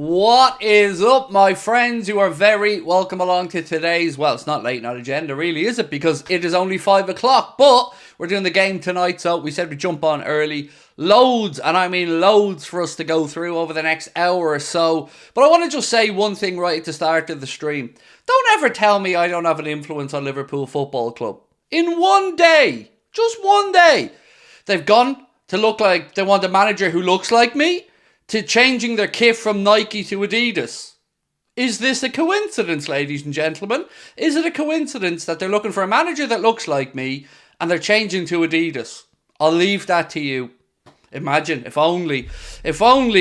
What is up, my friends? You are very welcome along to today's, well, it's not late night agenda, really, is it? Because it is only 5 o'clock, but we're doing the game tonight, so we said we'd jump on early. Loads, and I mean loads, for us to go through over the next hour or so. But I want to just say one thing right at the start of the stream. Don't ever tell me I don't have an influence on Liverpool Football Club. In one day, just one day, they've gone to look like they want a manager who looks like me, to changing their kit from Nike to Adidas. Is this a coincidence, ladies and gentlemen? Is it a coincidence that they're looking for a manager that looks like me and they're changing to Adidas? I'll leave that to you. Imagine, if only,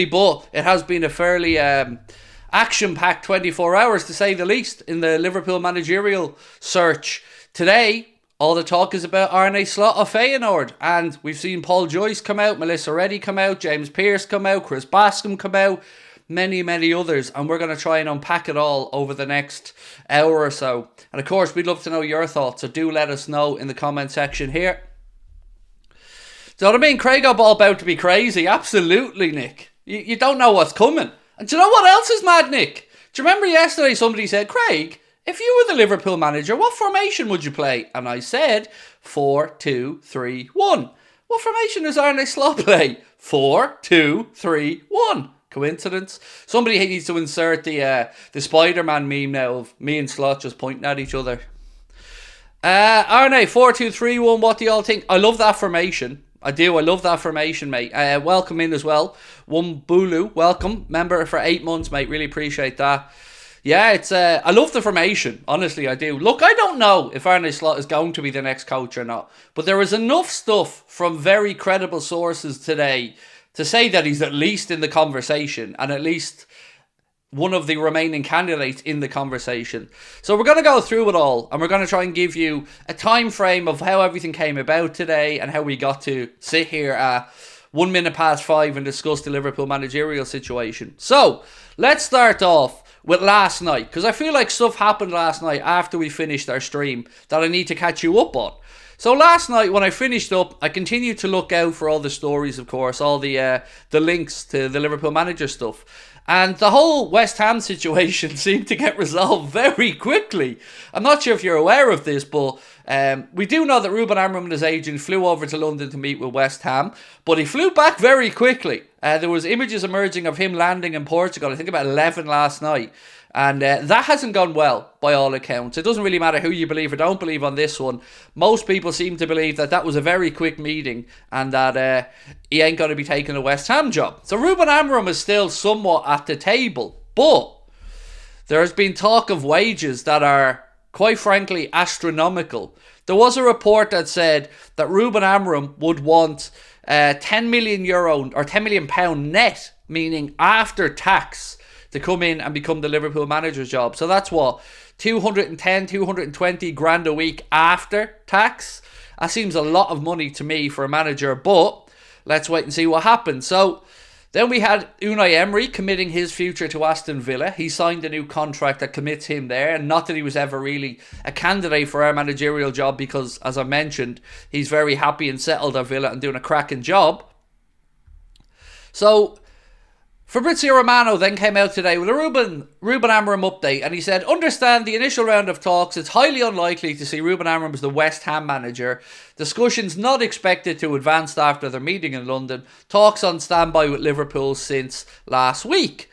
but it has been a fairly action-packed 24 hours, to say the least, in the Liverpool managerial search. Today, all the talk is about Arne Slot of Feyenoord, and we've seen Paul Joyce come out, Melissa Reddy come out, James Pearce come out, Chris Bascom come out, many others, and we're going to try and unpack it all over the next hour or so. And of course, we'd love to know your thoughts, so do let us know in the comment section here. Do you know what I mean? Craig all about to be crazy. Absolutely, Nick. You don't know what's coming. And do you know what else is mad, Nick? Do you remember yesterday somebody said, Craig, if you were the Liverpool manager, what formation would you play? And I said, 4-2-3-1. What formation does Arne Slot play? 4-2-3-1. Coincidence? Somebody needs to insert the Spider-Man meme now of me and Slot just pointing at each other. Arne, 4-2-3-1, what do y'all think? I love that formation. I do. I love that formation, mate. Welcome in as well. One Bulu, welcome. Member for 8 months, mate. Really appreciate that. Yeah, it's I love the formation. Honestly, I do. Look, I don't know if Arne Slot is going to be the next coach or not, but there is enough stuff from very credible sources today to say that he's at least in the conversation and at least one of the remaining candidates in the conversation. So we're going to go through it all, and we're going to try and give you a time frame of how everything came about today and how we got to sit here at 1 minute past 5 and discuss the Liverpool managerial situation. So let's start off with last night, because I feel like stuff happened last night after we finished our stream that I need to catch you up on. So last night when I finished up, I continued to look out for all the stories, of course, all the links to the Liverpool manager stuff. And the whole West Ham situation seemed to get resolved very quickly. I'm not sure if you're aware of this, but we do know that Ruben and his agent flew over to London to meet with West Ham, but he flew back very quickly. There was images emerging of him landing in Portugal, I think about 11 last night. And that hasn't gone well, by all accounts. It doesn't really matter who you believe or don't believe on this one. Most people seem to believe that that was a very quick meeting and that he ain't going to be taking a West Ham job. So Ruben Amorim is still somewhat at the table. But there has been talk of wages that are, quite frankly, astronomical. There was a report that said that Ruben Amorim would want €10 million or £10 million net, meaning after tax, to come in and become the Liverpool manager's job. So that's what, 210, 220 grand a week after tax? That seems a lot of money to me for a manager, but let's wait and see what happens. So then we had Unai Emery committing his future to Aston Villa. He signed a new contract that commits him there, and not that he was ever really a candidate for our managerial job because, as I mentioned, he's very happy and settled at Villa and doing a cracking job. So Fabrizio Romano then came out today with a Ruben Amorim update, and he said, understand the initial round of talks, it's highly unlikely to see Ruben Amorim as the West Ham manager. Discussions not expected to advance after their meeting in London. Talks on standby with Liverpool since last week.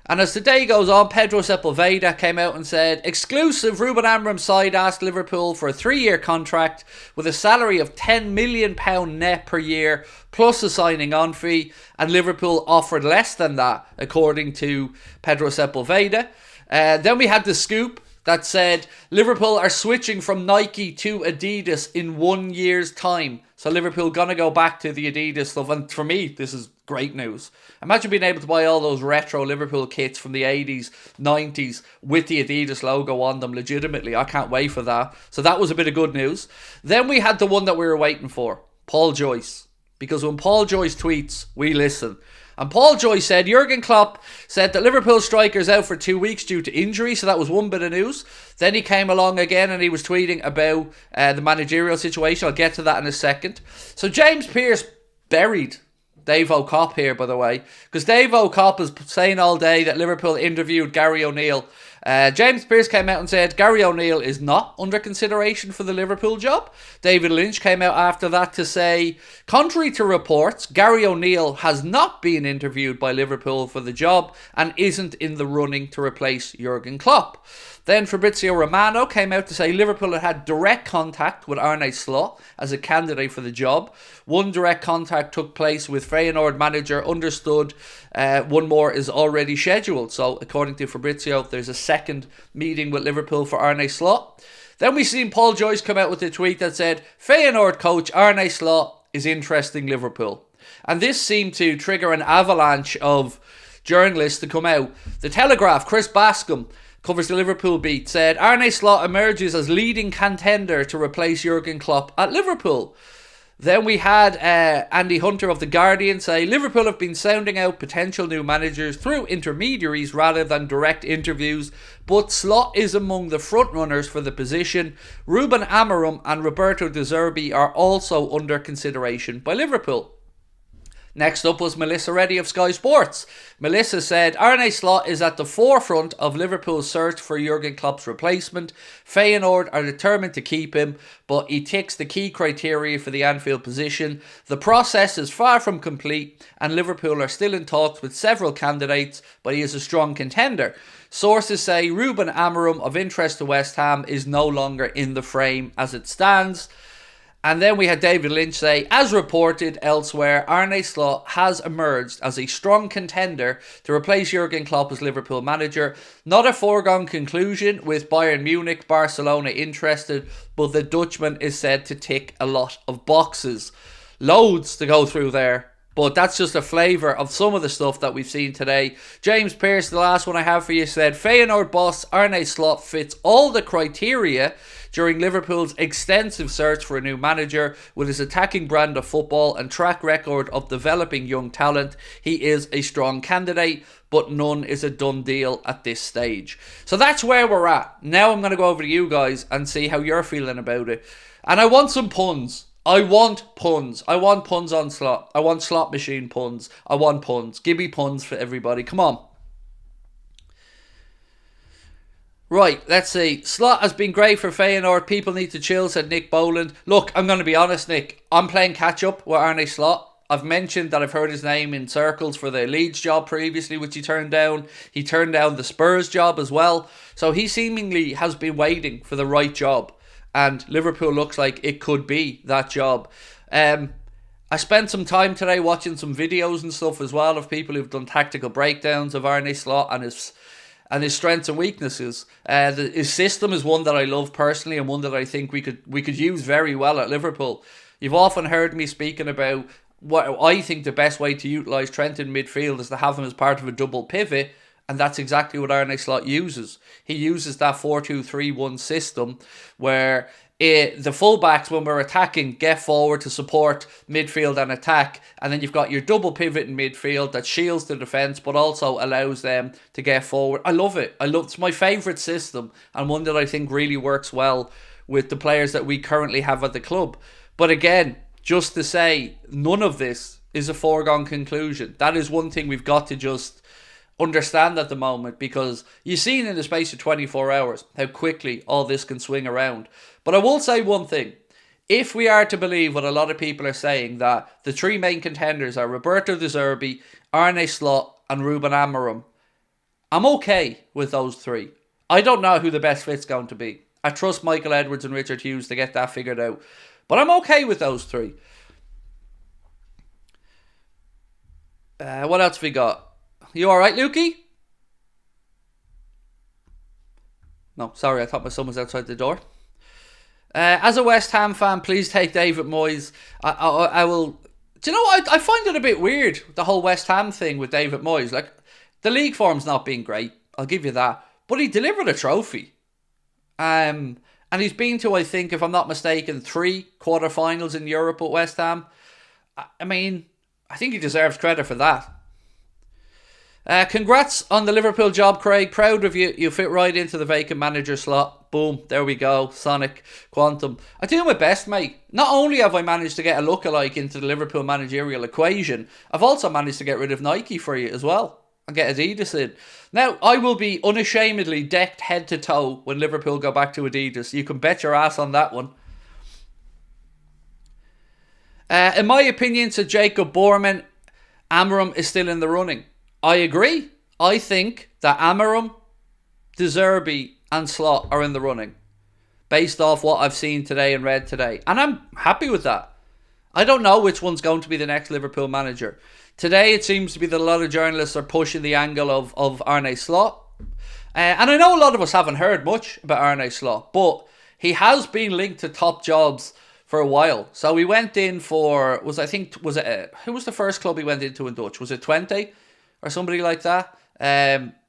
And as the day goes on, Pedro Sepulveda came out and said, exclusive, Ruben Amorim's side asked Liverpool for a 3-year contract with a salary of £10 million net per year, plus a signing on fee, and Liverpool offered less than that, according to Pedro Sepulveda. Then we had the scoop that said Liverpool are switching from Nike to Adidas in 1 year's time. So Liverpool gonna go back to the Adidas stuff, and for me, this is great news. Imagine being able to buy all those retro Liverpool kits from the 80s, 90s with the Adidas logo on them legitimately. I can't wait for that. So that was a bit of good news. Then we had the one that we were waiting for, Paul Joyce. Because when Paul Joyce tweets, we listen. And Paul Joyce said, Jurgen Klopp said that Liverpool striker's out for 2 weeks due to injury, so that was one bit of news. Then he came along again and he was tweeting about the managerial situation. I'll get to that in a second. So James Pearce buried Dave O'Cop here, by the way, because Dave O'Cop is saying all day that Liverpool interviewed Gary O'Neill. James Pearce came out and said Gary O'Neill is not under consideration for the Liverpool job. David Lynch came out after that to say, contrary to reports, Gary O'Neill has not been interviewed by Liverpool for the job and isn't in the running to replace Jurgen Klopp. Then Fabrizio Romano came out to say Liverpool had direct contact with Arne Slot as a candidate for the job. One direct contact took place with Feyenoord manager, understood one more is already scheduled. So according to Fabrizio, there's a second meeting with Liverpool for Arne Slot. Then we seen Paul Joyce come out with a tweet that said Feyenoord coach Arne Slot is interesting Liverpool. And this seemed to trigger an avalanche of journalists to come out. The Telegraph, Chris Bascom, covers the Liverpool beat, said Arne Slot emerges as leading contender to replace Jurgen Klopp at Liverpool. Then we had Andy Hunter of The Guardian say Liverpool have been sounding out potential new managers through intermediaries rather than direct interviews, but Slot is among the frontrunners for the position. Ruben Amorim and Roberto De Zerbi are also under consideration by Liverpool. Next up was Melissa Reddy of Sky Sports. Melissa said, Arne Slot is at the forefront of Liverpool's search for Jurgen Klopp's replacement. Feyenoord are determined to keep him, but he ticks the key criteria for the Anfield position. The process is far from complete, and Liverpool are still in talks with several candidates, but he is a strong contender. Sources say Ruben Amorim, of interest to West Ham, is no longer in the frame as it stands. And then we had David Lynch say, as reported elsewhere, Arne Slot has emerged as a strong contender to replace Jurgen Klopp as Liverpool manager. Not a foregone conclusion with Bayern Munich, Barcelona interested, but the Dutchman is said to tick a lot of boxes. Loads to go through there. But that's just a flavour of some of the stuff that we've seen today. James Pearce, the last one I have for you, said, Feyenoord boss Arne Slot fits all the criteria during Liverpool's extensive search for a new manager. With his attacking brand of football and track record of developing young talent, he is a strong candidate, but none is a done deal at this stage. So that's where we're at. Now I'm going to go over to you guys and see how you're feeling about it. And I want some puns. I want puns. I want puns on Slot. I want slot machine puns. I want puns. Give me puns for everybody. Come on. Right, let's see. Slot has been great for Feyenoord. People need to chill, said Nick Boland. Look, I'm going to be honest, Nick. I'm playing catch-up with Arne Slot. I've mentioned that I've heard his name in circles for the Leeds job previously, which he turned down. He turned down the Spurs job as well. So he seemingly has been waiting for the right job. And Liverpool looks like it could be that job. I spent some time today watching some videos and stuff as well of people who've done tactical breakdowns of Arne Slot and his strengths and weaknesses. His system is one that I love personally and one that I think we could use very well at Liverpool. You've often heard me speaking about what I think the best way to utilise Trent in midfield is to have him as part of a double pivot. And that's exactly what Arne Slot uses. He uses that 4-2-3-1 system where the fullbacks, when we're attacking, get forward to support midfield and attack. And then you've got your double pivot in midfield that shields the defence but also allows them to get forward. I love it. It's my favourite system and one that I think really works well with the players that we currently have at the club. But again, just to say, none of this is a foregone conclusion. That is one thing we've got to just understand at the moment, because you've seen in the space of 24 hours how quickly all this can swing around. But I will say one thing. If we are to believe what a lot of people are saying, that the three main contenders are Roberto De Zerbi, Arne Slot and Ruben Amorim, I'm okay with those three. I don't know who the best fit's going to be. I trust Michael Edwards and Richard Hughes to get that figured out. But I'm okay with those three. What else have we got? You alright, Lukey? No, sorry, I thought my son was outside the door. As a West Ham fan, please take David Moyes. I will... Do you know what? I find it a bit weird, the whole West Ham thing with David Moyes. Like, the league form's not been great, I'll give you that. But he delivered a trophy. And he's been to, I think, if I'm not mistaken, 3 quarterfinals in Europe at West Ham. I mean, I think he deserves credit for that. Congrats on the Liverpool job, Craig. Proud of you. You fit right into the vacant manager slot. Boom, there we go. Sonic, Quantum. I do my best, mate. Not only have I managed to get a lookalike into the Liverpool managerial equation, I've also managed to get rid of Nike for you as well. And get Adidas in. Now, I will be unashamedly decked head to toe when Liverpool go back to Adidas. You can bet your ass on that one. In my opinion, to Jacob Borman, Amorim is still in the running. I agree. I think that Amorim, De Zerbi and Slot are in the running. Based off what I've seen today and read today. And I'm happy with that. I don't know which one's going to be the next Liverpool manager. Today it seems to be that a lot of journalists are pushing the angle of Arne Slot. And I know a lot of us haven't heard much about Arne Slot. But he has been linked to top jobs for a while. So he went in for, who was the first club he went into in Dutch? Was it Twente or somebody like that?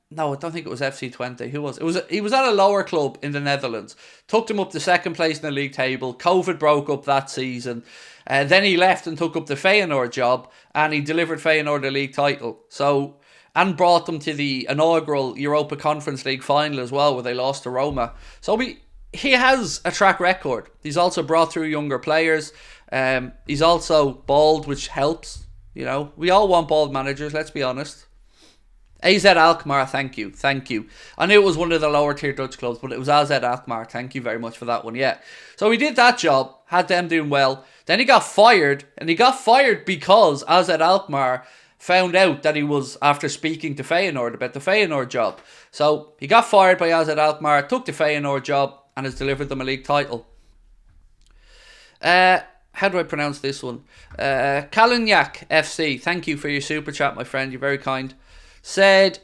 No, I don't think it was FC Twente. Who was it? He was at a lower club in the Netherlands. Took them up to second place in the league table. COVID broke up that season. Then he left and took up the Feyenoord job, and he delivered Feyenoord the league title. So, and brought them to the inaugural Europa Conference League final as well, where they lost to Roma. So he has a track record. He's also brought through younger players. He's also bald, which helps. You know, we all want bald managers, let's be honest. AZ Alkmaar, thank you. I knew it was one of the lower tier Dutch clubs, but it was AZ Alkmaar. Thank you very much for that one, yeah. So he did that job, had them doing well. Then he got fired, and he got fired because AZ Alkmaar found out that he was, after speaking to Feyenoord about the Feyenoord job. So he got fired by AZ Alkmaar, took the Feyenoord job, and has delivered them a league title. How do I pronounce this one? Kalinyak FC, thank you for your super chat, my friend. You're very kind. Said,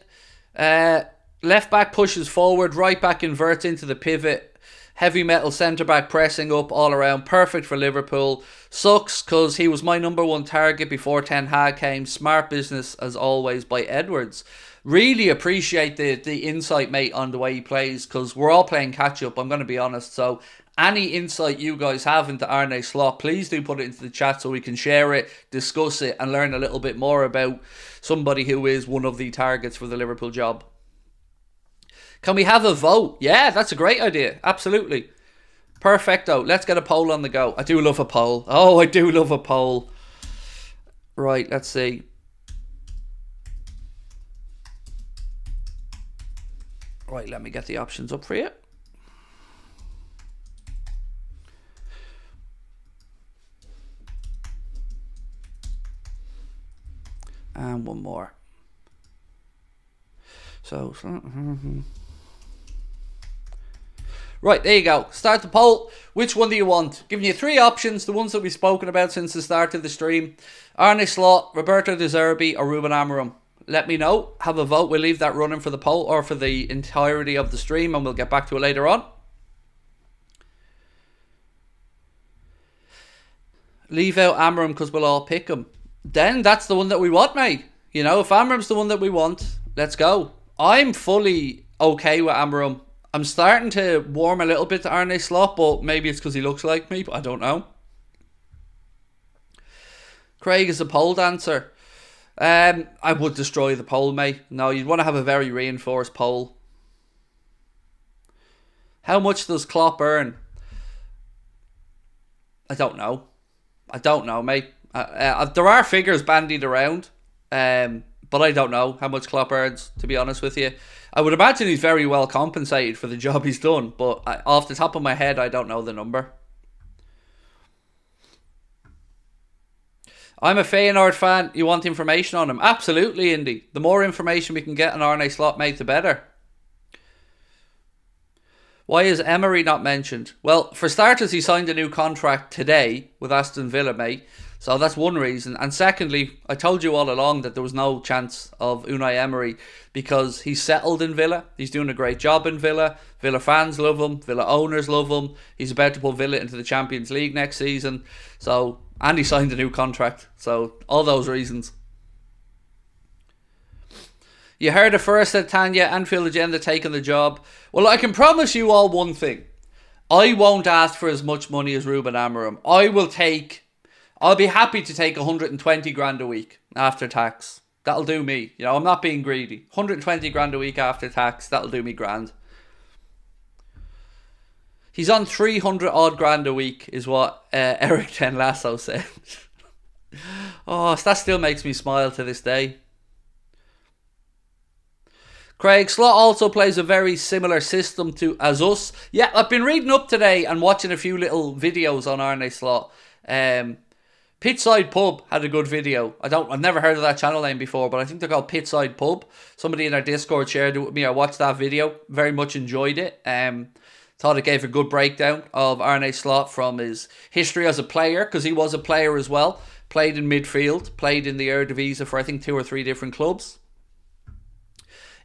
left back pushes forward, right back inverts into the pivot, heavy metal centre back pressing up all around, perfect for Liverpool. Sucks because he was my number one target before Ten Hag came. Smart business as always by Edwards. Really appreciate the insight, mate, on the way he plays, because we're all playing catch up, I'm going to be honest. So any insight you guys have into Arne Slot, please do put it into the chat so we can share it, discuss it, and learn a little bit more about somebody who is one of the targets for the Liverpool job. Can we have a vote? Yeah, that's a great idea. Absolutely. Perfecto. Let's get a poll on the go. I do love a poll. Oh, I do love a poll. Right, let's see. Right, let me get the options up for you. And one more. So right, there you go. Start the poll. Which one do you want? Giving you three options, the ones that we've spoken about since the start of the stream. Arne Slot, Roberto De Zerbi, or Ruben Amorim. Let me know. Have a vote. We'll leave that running for the poll or for the entirety of the stream, and we'll get back to it later on. Leave out Amorim because we'll all pick him. Then that's the one that we want, mate. You know, if Amorim's the one that we want, let's go. I'm fully okay with Amorim. I'm starting to warm a little bit to Arne Slot, but maybe it's because he looks like me, but I don't know. Craig is a pole dancer. I would destroy the pole, mate. No, you'd want to have a very reinforced pole. How much does Klopp earn? I don't know. Mate. There are figures bandied around, but I don't know how much Klopp earns, to be honest with you. I would imagine he's very well compensated for the job he's done, but off the top of my head, I don't know the number. I'm a Feyenoord fan. You want information on him? Absolutely, Indy. The more information we can get on Arne Slot, mate, the better. Why is Emery not mentioned? Well, for starters, he signed a new contract today with Aston Villa, mate. So that's one reason. And secondly, I told you all along that there was no chance of Unai Emery because he's settled in Villa. He's doing a great job in Villa. Villa fans love him. Villa owners love him. He's about to pull Villa into the Champions League next season. So, and he signed a new contract. So, all those reasons. You heard it first, said Tanya. Anfield Agenda taking the job. Well, I can promise you all one thing. I won't ask for as much money as Ruben Amorim. I'll be happy to take 120 grand a week after tax. That'll do me. You know, I'm not being greedy. 120 grand a week after tax, that'll do me grand. He's on 300 odd grand a week, is what Eric Ten Lasso said. Oh, that still makes me smile to this day. Craig, Slot also plays a very similar system to as us. Yeah, I've been reading up today and watching a few little videos on Arne Slot. Pitside Pub had a good video. I've never heard of that channel name before, but I think they're called Pitside Pub. Somebody in our Discord shared it with me. I watched that video. Very much enjoyed it. Thought it gave a good breakdown of Arne Slot from his history as a player, because he was a player as well. Played in midfield, played in the Eredivisie for I think 2 or 3 different clubs.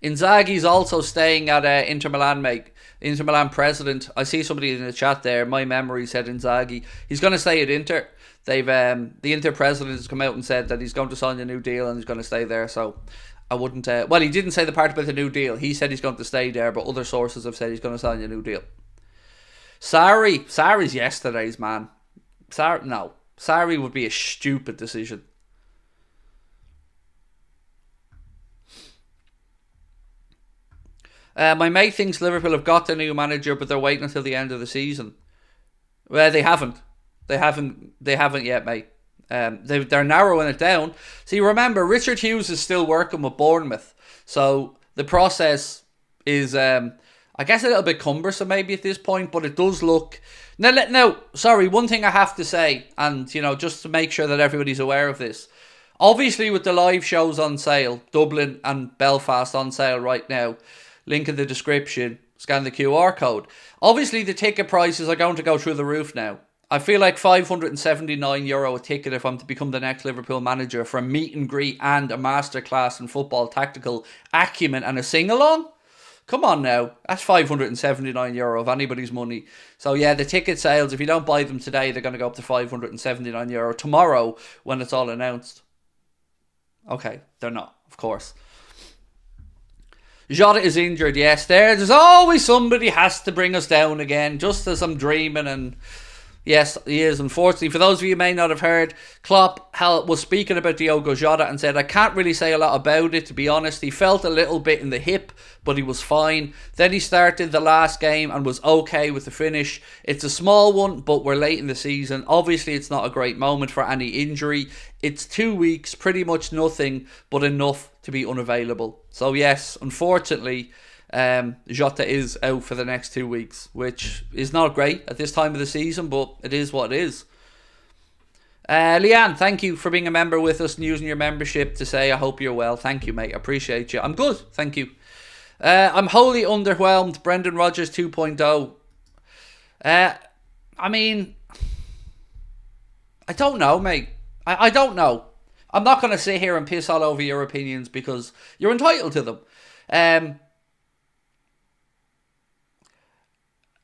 Inzaghi's also staying at Inter Milan, mate. Inter Milan president. I see somebody in the chat there. My memory said Inzaghi. He's going to stay at Inter. They've the Inter president has come out and said that he's going to sign a new deal and he's going to stay there. So I wouldn't. Well, he didn't say the part about the new deal. He said he's going to stay there, but other sources have said he's going to sign a new deal. Sarri's yesterday's man. Sarri would be a stupid decision. My mate thinks Liverpool have got their new manager, but they're waiting until the end of the season. Well, they haven't. They haven't yet, mate. They're narrowing it down. See, remember, Richard Hughes is still working with Bournemouth, so the process is, I guess, a little bit cumbersome maybe at this point. But it does look. Now, sorry. One thing I have to say, and just to make sure that everybody's aware of this. Obviously, with the live shows on sale, Dublin and Belfast on sale right now. Link in the description, scan the QR code. Obviously, the ticket prices are going to go through the roof now. I feel like €579 a ticket if I'm to become the next Liverpool manager for a meet and greet and a masterclass in football tactical acumen and a sing-along. Come on now, that's €579 of anybody's money. So yeah, the ticket sales, if you don't buy them today, they're going to go up to €579 tomorrow when it's all announced. Okay, they're not, of course. Jota is injured, yes. There's always somebody has to bring us down again, just as I'm dreaming. And yes, he is. Unfortunately, for those of you who may not have heard, Klopp was speaking about Diogo Jota and said, I can't really say a lot about it, to be honest. He felt a little bit in the hip, but he was fine. Then he started the last game and was okay with the finish. It's a small one, but we're late in the season. Obviously, it's not a great moment for any injury. It's 2 weeks, pretty much nothing, but enough to be unavailable. So yes, unfortunately, Jota is out for the next 2 weeks, which is not great at this time of the season, but it is what it is. Leanne, thank you for being a member with us and using your membership to say I hope you're well. Thank you, mate. I appreciate you. I'm good. Thank you. I'm wholly underwhelmed. Brendan Rodgers 2.0. I mean, I don't know, mate. I don't know. I'm not going to sit here and piss all over your opinions because you're entitled to them.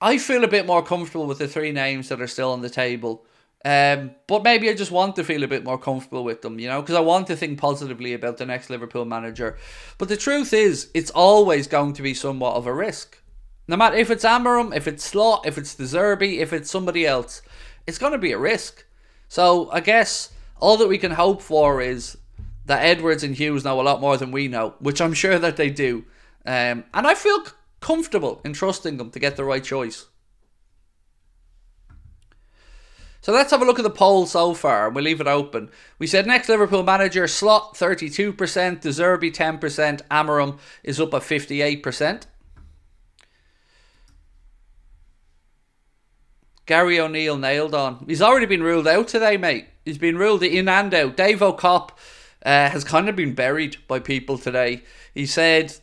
I feel a bit more comfortable with the 3 names that are still on the table. But maybe I just want to feel a bit more comfortable with them, because I want to think positively about the next Liverpool manager. But the truth is, it's always going to be somewhat of a risk. No matter if it's Amorim, if it's Slot, if it's De Zerbi, if it's somebody else, it's going to be a risk. So I guess all that we can hope for is that Edwards and Hughes know a lot more than we know, which I'm sure that they do. And I feel comfortable in trusting them to get the right choice. So let's have a look at the poll so far, and we'll leave it open. We said next Liverpool manager, Slot 32%, De Zerbi 10%, Amorim is up at 58%. Gary O'Neill nailed on. He's already been ruled out today, mate. He's been ruled in and out. Dave O'Cop has kind of been buried by people today. He said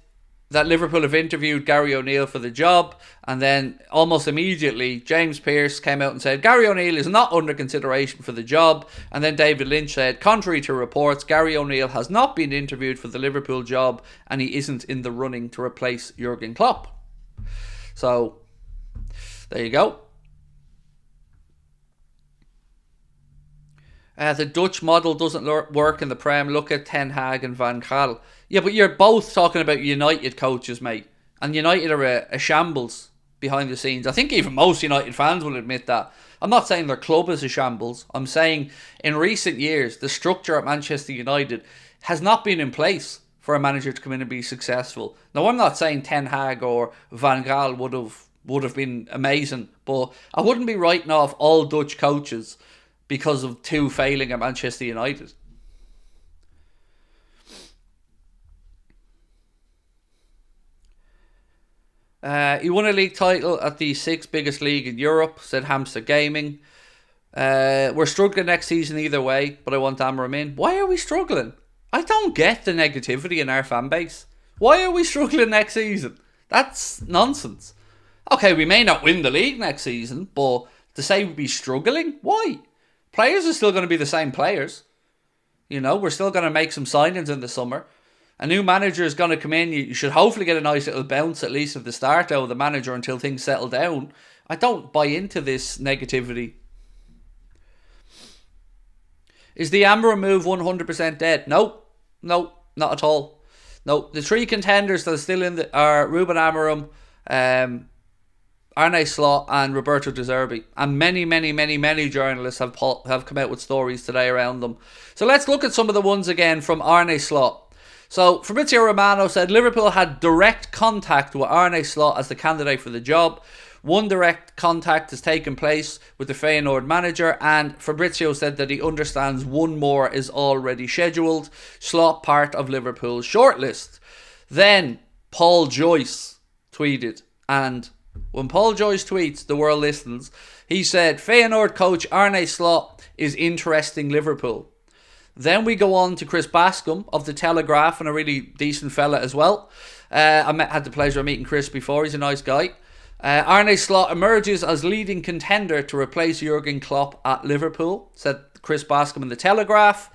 that Liverpool have interviewed Gary O'Neill for the job, and then almost immediately James Pearce came out and said Gary O'Neill is not under consideration for the job, and then David Lynch said, contrary to reports, Gary O'Neill has not been interviewed for the Liverpool job and he isn't in the running to replace Jurgen Klopp. So there you go. The Dutch model doesn't work in the Prem. Look at Ten Hag and Van Gaal. Yeah, but you're both talking about United coaches, mate. And United are a shambles behind the scenes. I think even most United fans will admit that. I'm not saying their club is a shambles. I'm saying in recent years, the structure at Manchester United has not been in place for a manager to come in and be successful. Now, I'm not saying Ten Hag or Van Gaal would have would have been amazing. But I wouldn't be writing off all Dutch coaches because of 2 failing at Manchester United. He won a league title at the 6th biggest league in Europe, said Hamster Gaming. We're struggling next season either way, but I want Amorim in. Why are we struggling? I don't get the negativity in our fan base. Why are we struggling next season? That's nonsense. Okay, we may not win the league next season, but to say we'd be struggling? Why? Players are still going to be the same players. You know, we're still going to make some signings in the summer. A new manager is going to come in. You should hopefully get a nice little bounce at least at the start out of the manager until things settle down. I don't buy into this negativity. Is the Amorim move 100% dead? No, not at all. No, the 3 contenders that are still in are Ruben Amorim, Arne Slot and Roberto De Zerbi. And many journalists have come out with stories today around them. So let's look at some of the ones again from Arne Slot. So Fabrizio Romano said Liverpool had direct contact with Arne Slot as the candidate for the job. 1 direct contact has taken place with the Feyenoord manager, and Fabrizio said that he understands 1 more is already scheduled. Slot part of Liverpool's shortlist. Then Paul Joyce tweeted, and when Paul Joyce tweets, the world listens. He said Feyenoord coach Arne Slot is interesting Liverpool. Then we go on to Chris Bascom of The Telegraph, and a really decent fella as well. Had the pleasure of meeting Chris before. He's a nice guy. Arne Slot emerges as leading contender to replace Jurgen Klopp at Liverpool, said Chris Bascom in The Telegraph.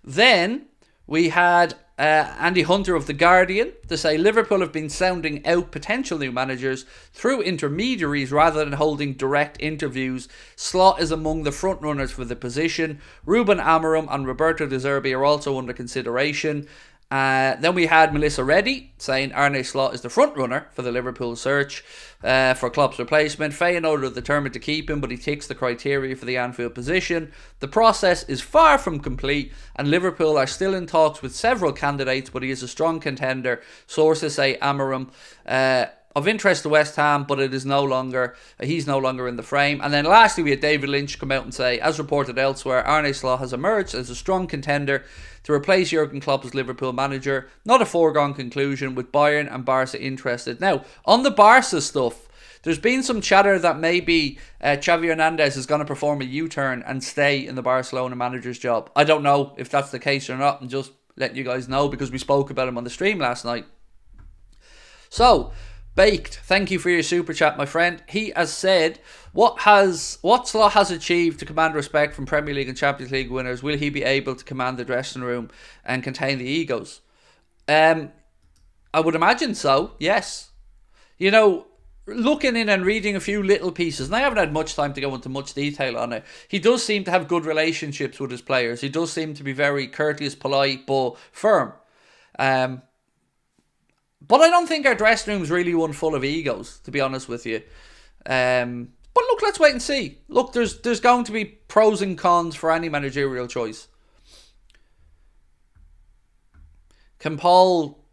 Then we had Andy Hunter of The Guardian to say Liverpool have been sounding out potential new managers through intermediaries rather than holding direct interviews. Slot is among the front runners for the position. Ruben Amorim and Roberto De Zerbi are also under consideration. Then we had Melissa Reddy saying Arne Slot is the front runner for the Liverpool search for Klopp's replacement. Feyenoord are determined to keep him, but he ticks the criteria for the Anfield position. The process is far from complete, and Liverpool are still in talks with several candidates, but he is a strong contender. Sources say Amorim of interest to West Ham, but he's no longer in the frame. And then lastly, we had David Lynch come out and say, as reported elsewhere, Arne Slot has emerged as a strong contender to replace Jurgen Klopp as Liverpool manager. Not a foregone conclusion, with Bayern and Barca interested. Now, on the Barca stuff, there's been some chatter that maybe Xavi Hernandez is going to perform a U-turn and stay in the Barcelona manager's job. I don't know if that's the case or not, and just letting you guys know because we spoke about him on the stream last night. So, Baked, thank you for your super chat, my friend. He has said, what Slot has achieved to command respect from Premier League and Champions League winners, will he be able to command the dressing room and contain the egos? I would imagine so, yes. You know, looking in and reading a few little pieces, and I haven't had much time to go into much detail on it, he does seem to have good relationships with his players. He does seem to be very courteous, polite, but firm. But I don't think our dressing room's really one full of egos, to be honest with you. But look, let's wait and see. Look, there's going to be pros and cons for any managerial choice. Can Paul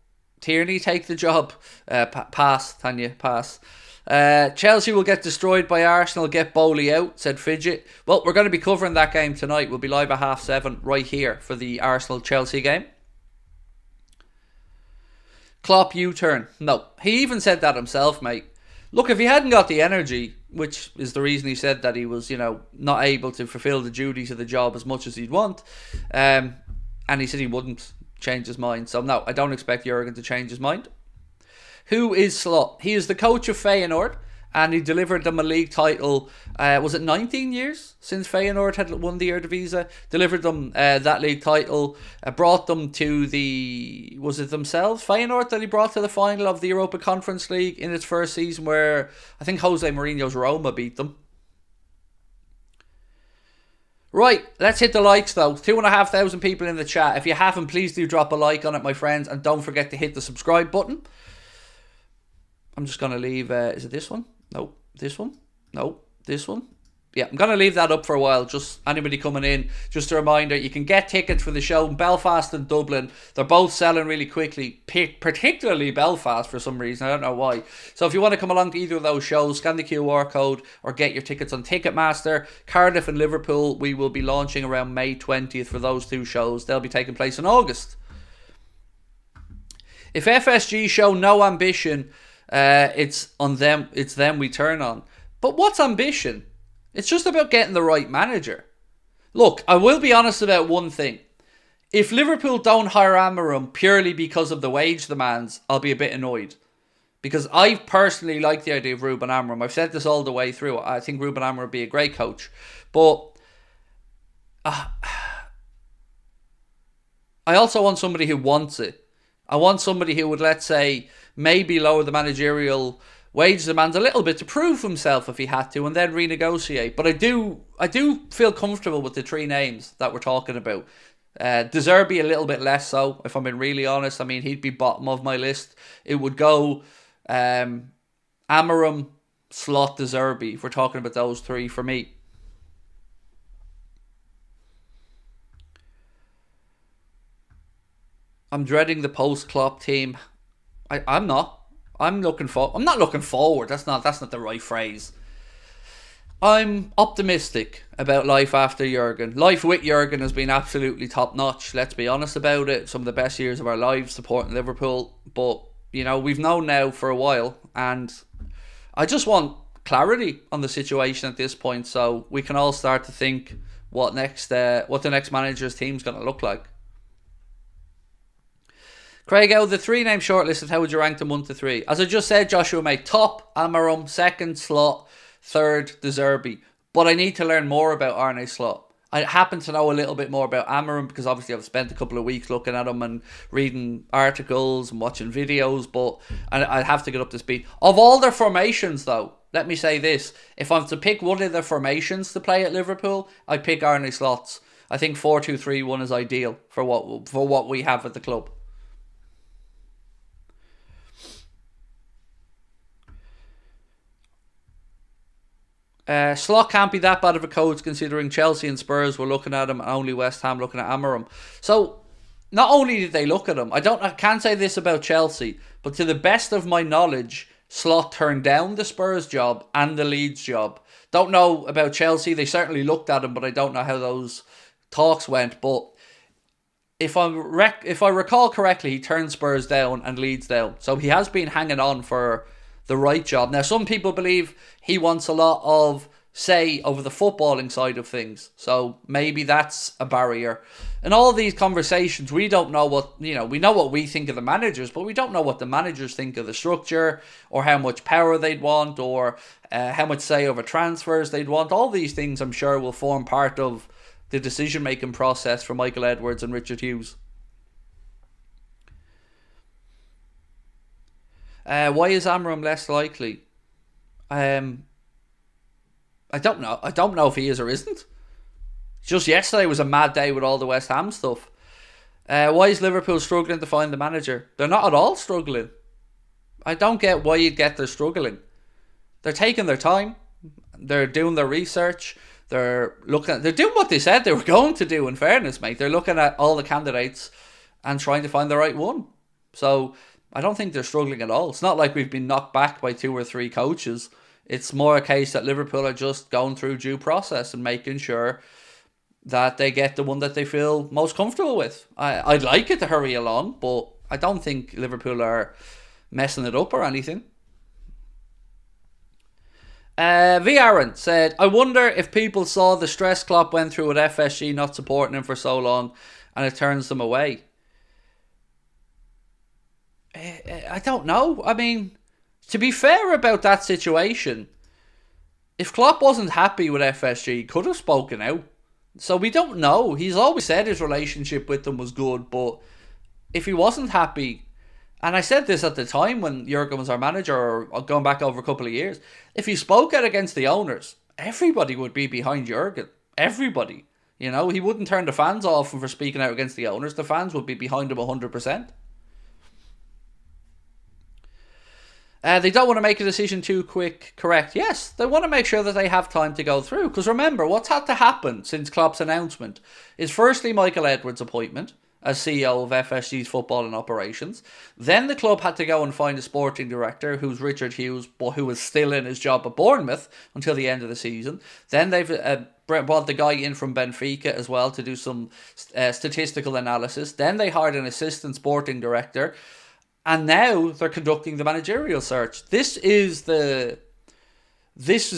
Tierney take the job? Pass, Tanya, pass. Chelsea will get destroyed by Arsenal, get Bowley out, said Fidget. Well, we're going to be covering that game tonight. We'll be live at 7:30 right here for the Arsenal-Chelsea game. Klopp U-turn. No, he even said that himself, mate. Look, if he hadn't got the energy, which is the reason he said that he was, not able to fulfill the duties of the job as much as he'd want, and he said he wouldn't change his mind. So no, I don't expect Jurgen to change his mind. Who is Slot? He is the coach of Feyenoord, and he delivered them a league title. Was it 19 years since Feyenoord had won the Eredivisie? Delivered them that league title. Brought them to was it themselves, Feyenoord, that he brought to the final of the Europa Conference League in its first season, where I think Jose Mourinho's Roma beat them. Right, let's hit the likes though. 2,500 people in the chat. If you haven't, please do drop a like on it, my friends, and don't forget to hit the subscribe button. I'm just going to leave, is it this one? No, this one? No, this one? Yeah, I'm going to leave that up for a while. Just anybody coming in, just a reminder, you can get tickets for the show in Belfast and Dublin. They're both selling really quickly, particularly Belfast for some reason. I don't know why. So if you want to come along to either of those shows, scan the QR code or get your tickets on Ticketmaster. Cardiff and Liverpool, we will be launching around May 20th for those two shows. They'll be taking place in August. If FSG show no ambition, it's on them. It's them we turn on. But what's ambition? It's just about getting the right manager. Look, I will be honest about one thing. If Liverpool don't hire Amorim purely because of the wage demands, I'll be a bit annoyed. Because I personally like the idea of Ruben Amorim. I've said this all the way through. I think Ruben Amorim would be a great coach. But I also want somebody who wants it. I want somebody who would, let's say, maybe lower the managerial wage demands a little bit to prove himself if he had to, and then renegotiate. But I do feel comfortable with the three names that we're talking about. De Zerbi a little bit less so, if I'm being really honest. I mean, he'd be bottom of my list. It would go Amorim, Slot, De Zerbi, if we're talking about those three for me. I'm dreading the post-Klopp team. I'm not. I'm not looking forward. That's not the right phrase. I'm optimistic about life after Jurgen. Life with Jurgen has been absolutely top notch. Let's be honest about it. Some of the best years of our lives supporting Liverpool. But we've known now for a while, and I just want clarity on the situation at this point, so we can all start to think what the next manager's team's going to look like. Craig, out of the three names shortlisted, how would you rank them 1 to 3? As I just said, Joshua, mate, top Amorim, second Slot, third De Zerbi. But I need to learn more about Arne Slot. I happen to know a little bit more about Amorim because obviously I've spent a couple of weeks looking at him and reading articles and watching videos, but I'd have to get up to speed. Of all their formations, though, let me say this. If I'm to pick one of the formations to play at Liverpool, I'd pick Arne Slot's. I think 4-2-3-1 is ideal for what we have at the club. Slot can't be that bad of a coach considering Chelsea and Spurs were looking at him and only West Ham looking at Amorim. So, not only did they look at him, I can't say this about Chelsea, but to the best of my knowledge, Slot turned down the Spurs job and the Leeds job. Don't know about Chelsea, they certainly looked at him, but I don't know how those talks went. But if I recall correctly, he turned Spurs down and Leeds down. So he has been hanging on for the right job. Now, some people believe he wants a lot of say over the footballing side of things. So maybe that's a barrier. In all these conversations, we don't know we know what we think of the managers, but we don't know what the managers think of the structure or how much power they'd want or how much say over transfers they'd want. All these things, I'm sure, will form part of the decision-making process for Michael Edwards and Richard Hughes. Why is Amorim less likely? I don't know. I don't know if he is or isn't. Just yesterday was a mad day with all the West Ham stuff. Why is Liverpool struggling to find the manager? They're not at all struggling. I don't get why you'd get they're struggling. They're taking their time. They're doing their research. They're doing what they said they were going to do, in fairness, mate. They're looking at all the candidates and trying to find the right one. So I don't think they're struggling at all. It's not like we've been knocked back by 2 or 3 coaches. It's more a case that Liverpool are just going through due process and making sure that they get the one that they feel most comfortable with. I'd like it to hurry along, but I don't think Liverpool are messing it up or anything. V. Aaron said, I wonder if people saw the stress Klopp went through with FSG not supporting him for so long and it turns them away. I don't know. I mean, to be fair about that situation, if Klopp wasn't happy with FSG, he could have spoken out. So we don't know. He's always said his relationship with them was good, but if he wasn't happy, and I said this at the time when Jurgen was our manager, or going back over a couple of years, if he spoke out against the owners, everybody would be behind Jurgen. Everybody. He wouldn't turn the fans off for speaking out against the owners. The fans would be behind him 100%. They don't want to make a decision too quick, correct? Yes, they want to make sure that they have time to go through. Because remember, what's had to happen since Klopp's announcement is firstly Michael Edwards' appointment as CEO of FSG's football and operations. Then the club had to go and find a sporting director, who's Richard Hughes, but who was still in his job at Bournemouth until the end of the season. Then they've brought the guy in from Benfica as well to do some statistical analysis. Then they hired an assistant sporting director. And now they're conducting the managerial search. This is the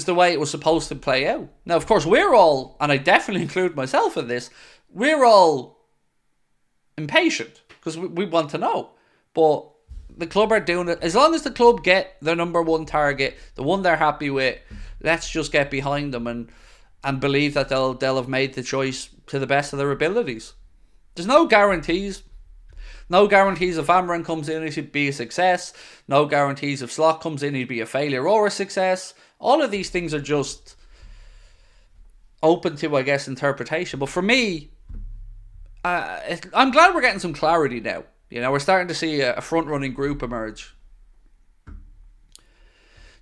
way it was supposed to play out. Now, of course, we're all, and I definitely include myself in this, we're all impatient because we want to know. But the club are doing it. As long as the club get their number one target, the one they're happy with, let's just get behind them and believe that they'll have made the choice to the best of their abilities. There's no guarantees. No guarantees if Amorim comes in, he'd be a success. No guarantees if Slot comes in, he'd be a failure or a success. All of these things are just open to, I guess, interpretation. But for me, I'm glad we're getting some clarity now. You know, we're starting to see a front-running group emerge.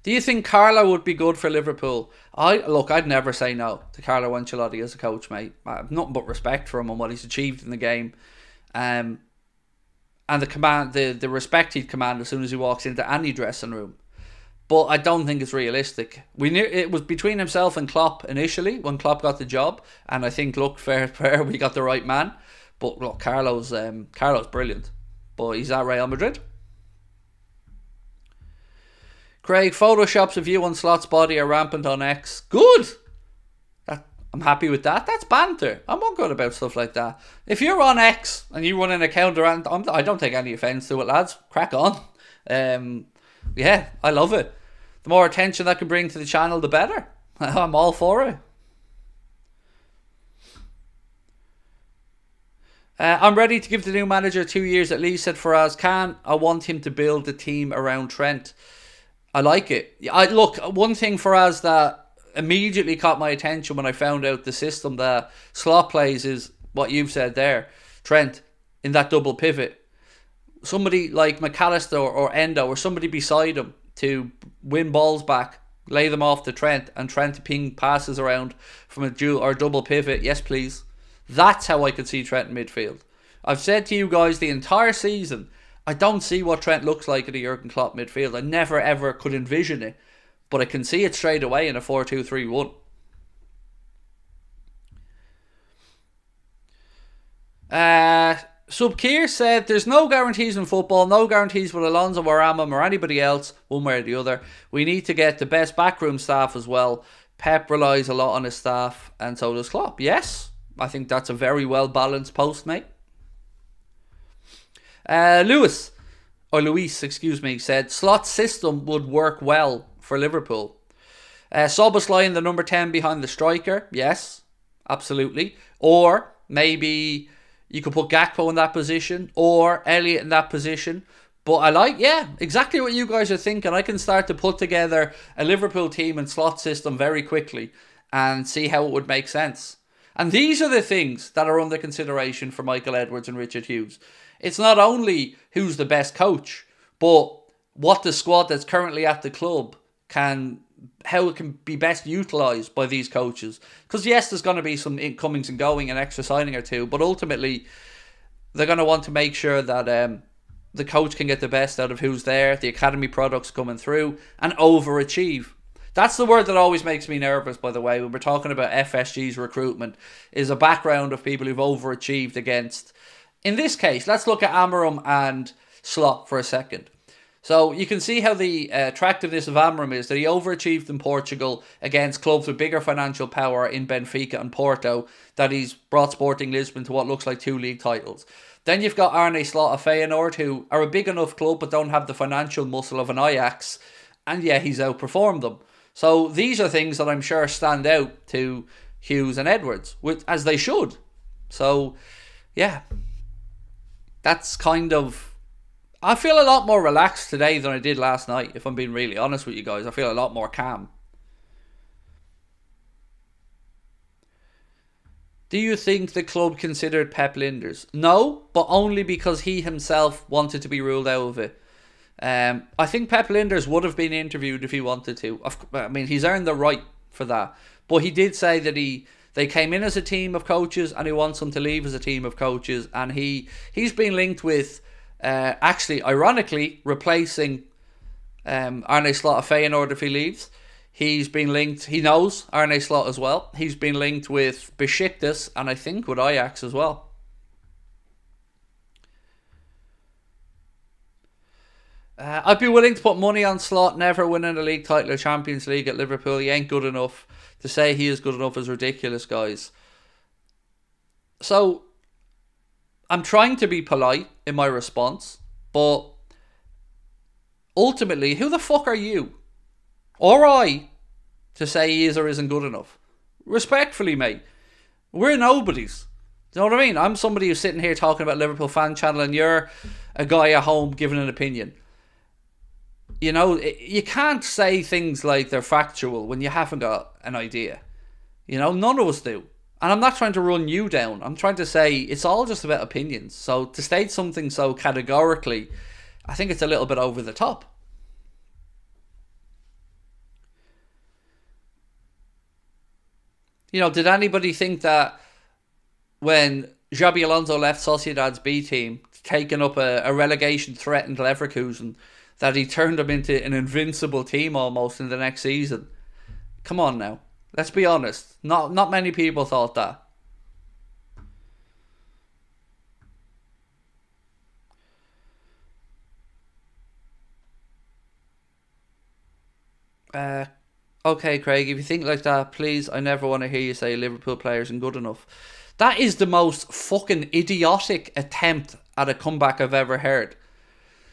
Do you think Carlo would be good for Liverpool? I'd never say no to Carlo Ancelotti as a coach, mate. I have nothing but respect for him and what he's achieved in the game. And the respect he'd command as soon as he walks into any dressing room. But I don't think it's realistic. We knew it was between himself and Klopp initially when Klopp got the job, and I think, look, fair, we got the right man. But look, Carlo's brilliant, but he's at Real Madrid. Craig, photoshops of you on Slot's body are rampant on X. Good. I'm happy with that. That's banter. I'm not good about stuff like that. If you're on X and you run an account around, I don't take any offence to it, lads. Crack on. Yeah, I love it. The more attention that can bring to the channel, the better. I'm all for it. I'm ready to give the new manager 2 years at least, said Faraz Khan. I want him to build the team around Trent. I like it. Look, one thing, Faraz, that immediately caught my attention when I found out the system that Slot plays is what you've said there. Trent, in that double pivot. Somebody like McAllister or Endo or somebody beside him to win balls back, lay them off to Trent, and Trent to ping passes around from a dual or double pivot. Yes, please. That's how I could see Trent in midfield. I've said to you guys the entire season, I don't see what Trent looks like in a Jurgen Klopp midfield. I never ever could envision it. But I can see it straight away in a 4-2-3-1. Subkir said, there's no guarantees in football, no guarantees with Alonso or Amam or anybody else, one way or the other. We need to get the best backroom staff as well. Pep relies a lot on his staff, and so does Klopp. Yes, I think that's a very well balanced post, mate. Luis, said, Slot's system would work well for Liverpool. Szoboszlai in the number 10 behind the striker. Yes, absolutely. Or maybe you could put Gakpo in that position or Elliott in that position. But I like, exactly what you guys are thinking. I can start to put together a Liverpool team and Slot system very quickly and see how it would make sense. And these are the things that are under consideration for Michael Edwards and Richard Hughes. It's not only who's the best coach, but what the squad that's currently at the club how it can be best utilised by these coaches. Because yes, there's going to be some incomings and going, an extra signing or two, but ultimately they're going to want to make sure that the coach can get the best out of who's there, the academy products coming through, and overachieve. That's the word that always makes me nervous, by the way, when we're talking about FSG's recruitment, is a background of people who've overachieved against. In this case, let's look at Amorim and Slot for a second. So you can see how the attractiveness of Amorim is that he overachieved in Portugal against clubs with bigger financial power in Benfica and Porto, that he's brought Sporting Lisbon to what looks like 2 league titles. Then you've got Arne Slot of Feyenoord, who are a big enough club but don't have the financial muscle of an Ajax, and yeah, he's outperformed them. So these are things that I'm sure stand out to Hughes and Edwards, as they should. So, yeah, that's kind of... I feel a lot more relaxed today than I did last night, if I'm being really honest with you guys. I feel a lot more calm. Do you think the club considered Pep Linders? No, but only because he himself wanted to be ruled out of it. I think Pep Linders would have been interviewed if he wanted to. I mean, he's earned the right for that. But he did say that they came in as a team of coaches and he wants them to leave as a team of coaches. And he's been linked with, actually, ironically, replacing Arne Slot of Feyenoord if he leaves. He's been linked, he knows Arne Slot as well. He's been linked with Besiktas and I think with Ajax as well. I'd be willing to put money on Slot never winning a league title or Champions League at Liverpool. He ain't good enough. To say he is good enough is ridiculous, guys. So, I'm trying to be polite in my response, but ultimately, who the fuck are you? Or I, to say he is or isn't good enough? Respectfully, mate. We're nobodies. Do you know what I mean? I'm somebody who's sitting here talking about Liverpool Fan Channel and you're a guy at home giving an opinion. You know, you can't say things like they're factual when you haven't got an idea. You know, none of us do. And I'm not trying to run you down. I'm trying to say it's all just about opinions. So to state something so categorically, I think it's a little bit over the top. You know, did anybody think that when Xabi Alonso left Sociedad's B team, taking up a relegation threatened Leverkusen, that he turned them into an invincible team almost in the next season? Come on now. Let's be honest. Not many people thought that. Okay, Craig, if you think like that, please, I never want to hear you say Liverpool players aren't good enough. That is the most fucking idiotic attempt at a comeback I've ever heard.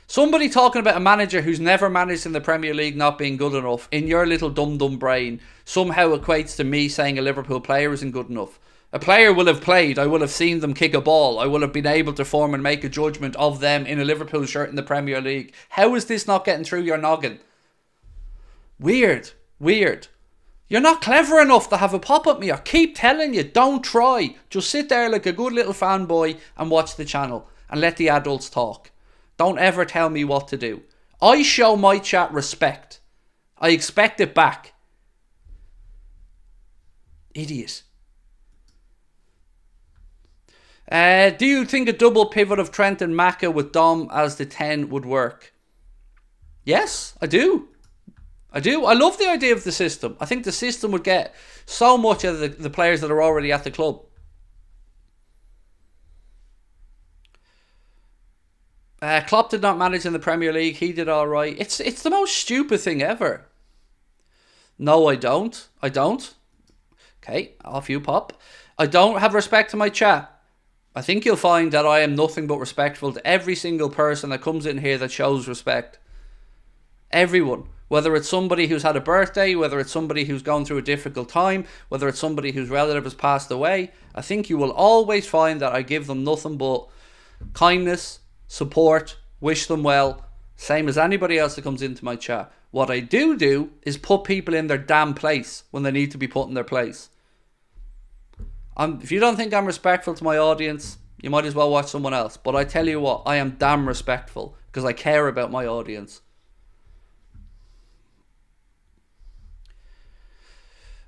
Somebody talking about a manager who's never managed in the Premier League not being good enough, in your little dum-dum brain, somehow equates to me saying a Liverpool player isn't good enough. A player will have played, I will have seen them kick a ball, I will have been able to form and make a judgment of them in a Liverpool shirt in the Premier League. How is this not getting through your noggin? Weird. You're not clever enough to have a pop at me. I keep telling you, don't try. Just sit there like a good little fanboy and watch the channel and let the adults talk. Don't ever tell me what to do. I show my chat respect. I expect it back. Idiot. Do you think a double pivot of Trent and Maka with Dom as the 10 would work? Yes, I do. I love the idea of the system. I think the system would get so much out of the players that are already at the club. Klopp did not manage in the Premier League. He did all right. It's the most stupid thing ever. No, I don't. Okay, off you pop. I don't have respect to my chat. I think you'll find that I am nothing but respectful to every single person that comes in here that shows respect. Everyone. Whether it's somebody who's had a birthday, whether it's somebody who's gone through a difficult time, whether it's somebody whose relative has passed away, I think you will always find that I give them nothing but kindness, support, wish them well, same as anybody else that comes into my chat. What I do is put people in their damn place when they need to be put in their place. If you don't think I'm respectful to my audience, you might as well watch someone else. But I tell you what, I am damn respectful because I care about my audience.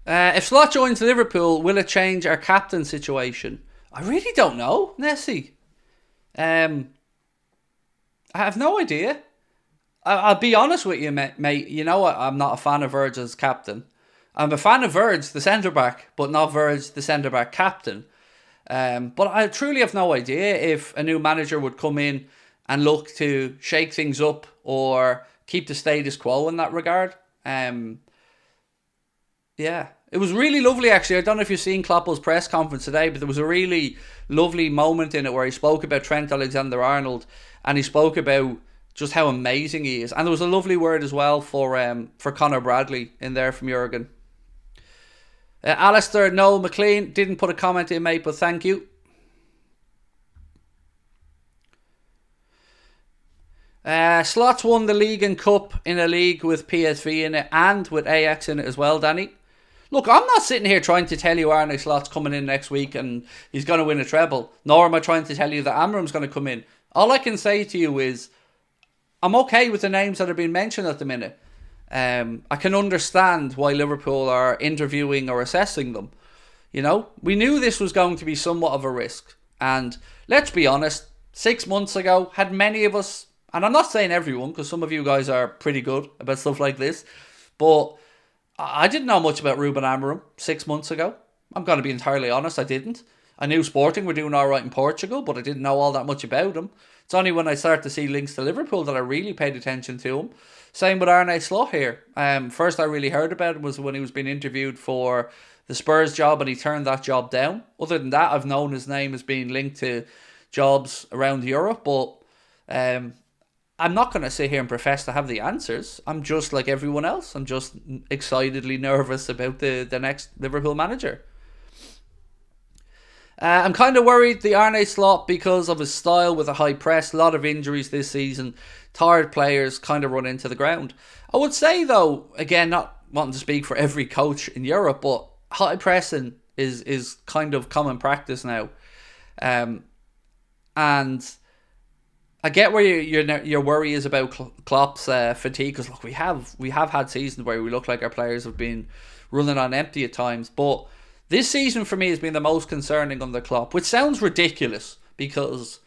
If Slot joins Liverpool, will it change our captain situation? I really don't know, Nessie. I have no idea. I'll be honest with you, mate. You know I'm not a fan of Verge as captain. I'm a fan of Verge, the centre-back, but not Verge, the centre-back captain. But I truly have no idea if a new manager would come in and look to shake things up or keep the status quo in that regard. Yeah, it was really lovely actually. I don't know if you've seen Klopp's press conference today, but there was a really lovely moment in it where he spoke about Trent Alexander-Arnold and he spoke about just how amazing he is. And there was a lovely word as well for Conor Bradley in there from Jurgen. Alistair Noel McLean didn't put a comment in, mate, but thank you. Slots won the league and cup in a league with PSV in it and with Ajax in it as well, Danny. Look, I'm not sitting here trying to tell you Arne Slot's coming in next week and he's going to win a treble. Nor am I trying to tell you that Amorim's going to come in. All I can say to you is I'm okay with the names that are being mentioned at the minute. I can understand why Liverpool are interviewing or assessing them. You know, we knew this was going to be somewhat of a risk. And let's be honest, 6 months ago, had many of us, and I'm not saying everyone, because some of you guys are pretty good about stuff like this, but I didn't know much about Ruben Amorim 6 months ago. I'm going to be entirely honest, I didn't. I knew Sporting were doing all right in Portugal, but I didn't know all that much about him. It's only when I started to see links to Liverpool that I really paid attention to him. Same with Arne Slot here. First I really heard about him was when he was being interviewed for the Spurs job and he turned that job down. Other than that, I've known his name as being linked to jobs around Europe, but I'm not going to sit here and profess to have the answers. I'm just like everyone else. I'm just excitedly nervous about the next Liverpool manager. I'm kind of worried the Arne Slot because of his style with a high press, a lot of injuries this season, tired players kind of run into the ground. I would say though, again, not wanting to speak for every coach in Europe, but high pressing is kind of common practice now. And I get where your worry is about Klopp's fatigue, because look, we have had seasons where we look like our players have been running on empty at times, but this season for me has been the most concerning under Klopp, which sounds ridiculous because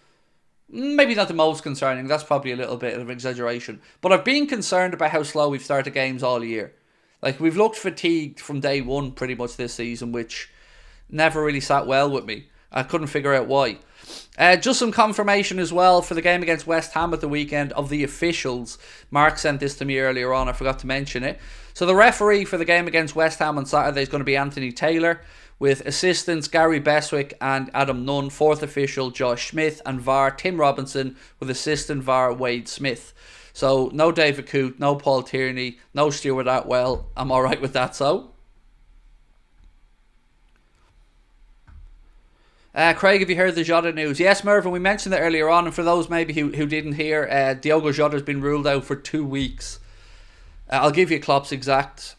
maybe not the most concerning, that's probably a little bit of an exaggeration, but I've been concerned about how slow we've started games all year. Like, we've looked fatigued from day one pretty much this season, which never really sat well with me. I couldn't figure out why. Just some confirmation as well for the game against West Ham at the weekend of the officials. Mark sent this to me earlier on, I forgot to mention it. So the referee for the game against West Ham on Saturday is going to be Anthony Taylor, with assistants Gary Beswick and Adam Nunn, fourth official Josh Smith, and VAR Tim Robinson, with assistant VAR Wade Smith. So no David Coote, no Paul Tierney, no Stuart Atwell. I'm alright with that, so. Craig, have you heard the Jota news? Yes, Mervyn, we mentioned it earlier on, and for those maybe who didn't hear, Diogo Jota's been ruled out for 2 weeks. I'll give you Klopp's exact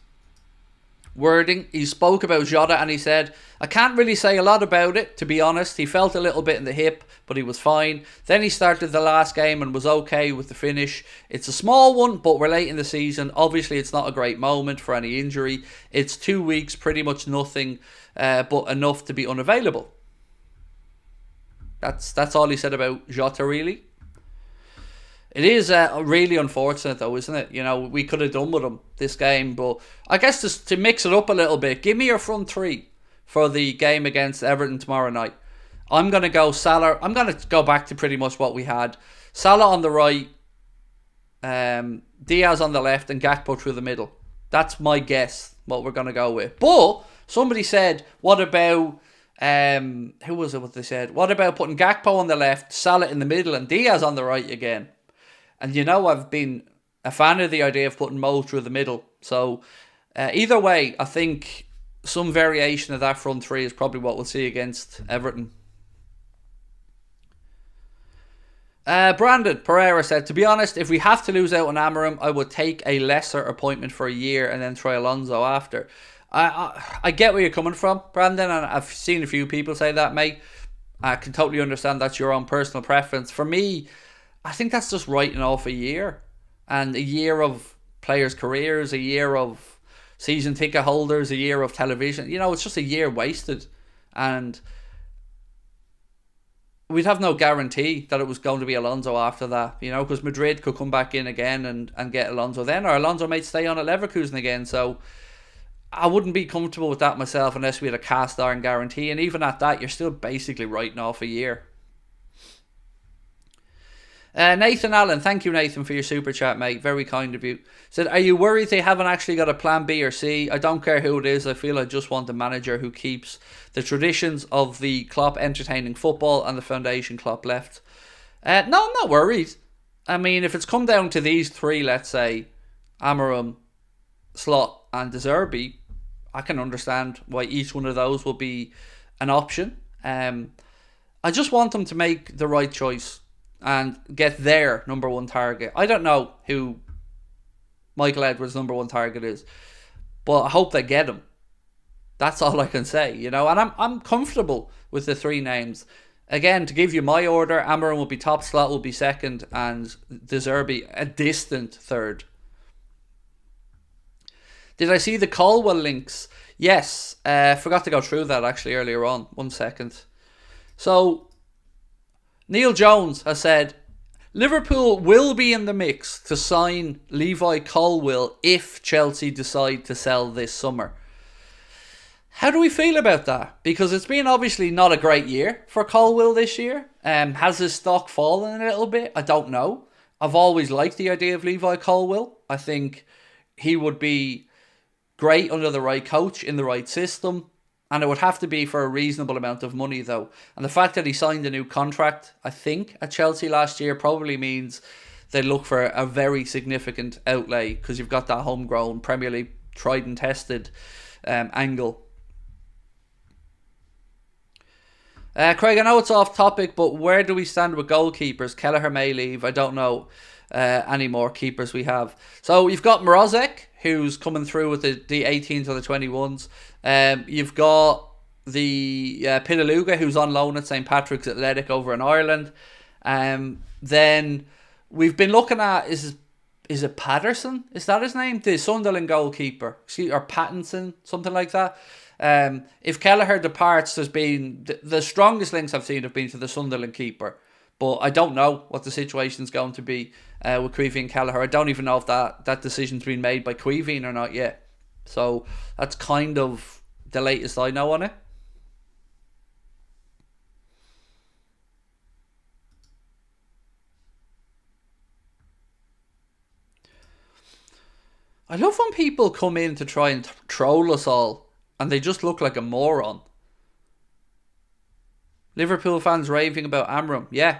wording. He spoke about Jota and he said, I can't really say a lot about it, to be honest. He felt a little bit in the hip, but he was fine. Then he started the last game and was okay with the finish. It's a small one, but we're late in the season. Obviously, it's not a great moment for any injury. It's 2 weeks, pretty much nothing, but enough to be unavailable. That's all he said about Jota, really. It is really unfortunate, though, isn't it? You know, we could have done with him this game, but I guess just to mix it up a little bit, give me your front three for the game against Everton tomorrow night. I'm going to go Salah. I'm going to go back to pretty much what we had. Salah on the right, Diaz on the left, and Gakpo through the middle. That's my guess, what we're going to go with. But somebody said, what about... who was it what they said? What about putting Gakpo on the left, Salah in the middle, and Diaz on the right again? And you know, I've been a fan of the idea of putting Mo through the middle. So either way, I think some variation of that front three is probably what we'll see against Everton. Brandon Pereira said, to be honest, if we have to lose out on Amorim, I would take a lesser appointment for a year and then try Alonso after. I get where you're coming from, Brandon, and I've seen a few people say that, mate. I can totally understand that's your own personal preference. For me, I think that's just writing off a year. And a year of players' careers, a year of season ticket holders, a year of television. You know, it's just a year wasted. And we'd have no guarantee that it was going to be Alonso after that, you know, because Madrid could come back in again and get Alonso then, or Alonso might stay on at Leverkusen again. So I wouldn't be comfortable with that myself unless we had a cast iron guarantee. And even at that, you're still basically writing off a year. Nathan Allen, thank you, Nathan, for your super chat, mate. Very kind of you. Said, are you worried they haven't actually got a plan B or C? I don't care who it is. I feel I just want a manager who keeps the traditions of the Klopp entertaining football and the foundation Klopp left. No, I'm not worried. I mean, if it's come down to these three, let's say, Amorim, Slot and De Zerbi, I can understand why each one of those will be an option. I just want them to make the right choice and get their number one target. I don't know who Michael Edwards' number one target is, but I hope they get him. That's all I can say, you know. And I'm comfortable with the three names. Again, to give you my order, Amorim will be top, Slot will be second, and De Zerbi a distant third. Did I see the Colwell links? Yes. Forgot to go through that actually earlier on. 1 second. So, Neil Jones has said, Liverpool will be in the mix to sign Levi Colwill if Chelsea decide to sell this summer. How do we feel about that? Because it's been obviously not a great year for Colwill this year. Has his stock fallen a little bit? I don't know. I've always liked the idea of Levi Colwill. I think he would be great under the right coach in the right system. And it would have to be for a reasonable amount of money though. And the fact that he signed a new contract, I think, at Chelsea last year probably means they look for a very significant outlay because you've got that homegrown Premier League tried and tested angle. Craig, I know it's off topic, but where do we stand with goalkeepers? Kelleher may leave. I don't know any more keepers we have. So you've got Mrozek, who's coming through with the 18s or the 21s. You've got the Pitaluga, who's on loan at St. Patrick's Athletic over in Ireland. Then we've been looking at, is it Patterson? Is that his name? The Sunderland goalkeeper. Or Pattinson, something like that. If Kelleher departs, there's been the strongest links I've seen have been to the Sunderland keeper, but I don't know what the situation's going to be with Caoimhín Kelleher. I don't even know if that decision's been made by Caoimhín or not yet. So that's kind of the latest I know on it. I love when people come in to try and troll us all and they just look like a moron. Liverpool fans raving about Amorim. Yeah.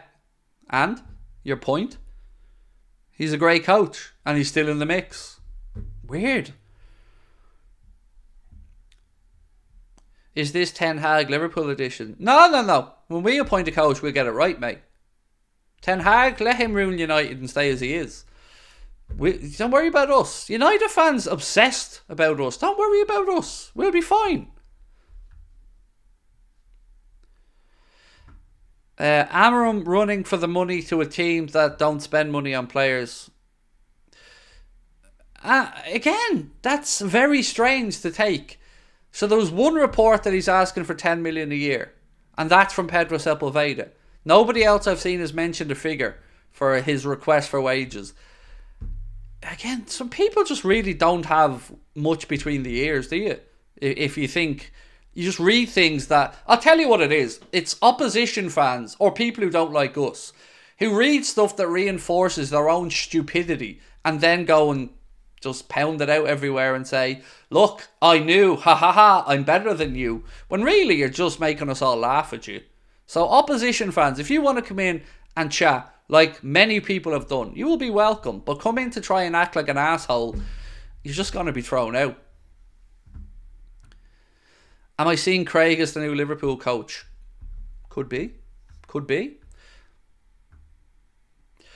And? Your point? He's a great coach. And he's still in the mix. Weird. Is this Ten Hag Liverpool edition? No. When we appoint a coach, we'll get it right, mate. Ten Hag, let him ruin United and stay as he is. Don't worry about us. United fans obsessed about us. Don't worry about us. We'll be fine. Amorim running for the money to a team that don't spend money on players. Again, that's very strange to take. So there was one report that he's asking for 10 million a year, and that's from Pedro Sepulveda. Nobody else I've seen has mentioned a figure for his request for wages. Again, some people just really don't have much between the ears, do you? If you think, you just read things that, I'll tell you what it is. It's opposition fans or people who don't like us who read stuff that reinforces their own stupidity and then go and just pound it out everywhere and say, look, I knew, ha ha ha, I'm better than you. When really you're just making us all laugh at you. So opposition fans, if you want to come in and chat, like many people have done, you will be welcome. But come in to try and act like an asshole, you're just going to be thrown out. Am I seeing Craig as the new Liverpool coach? Could be.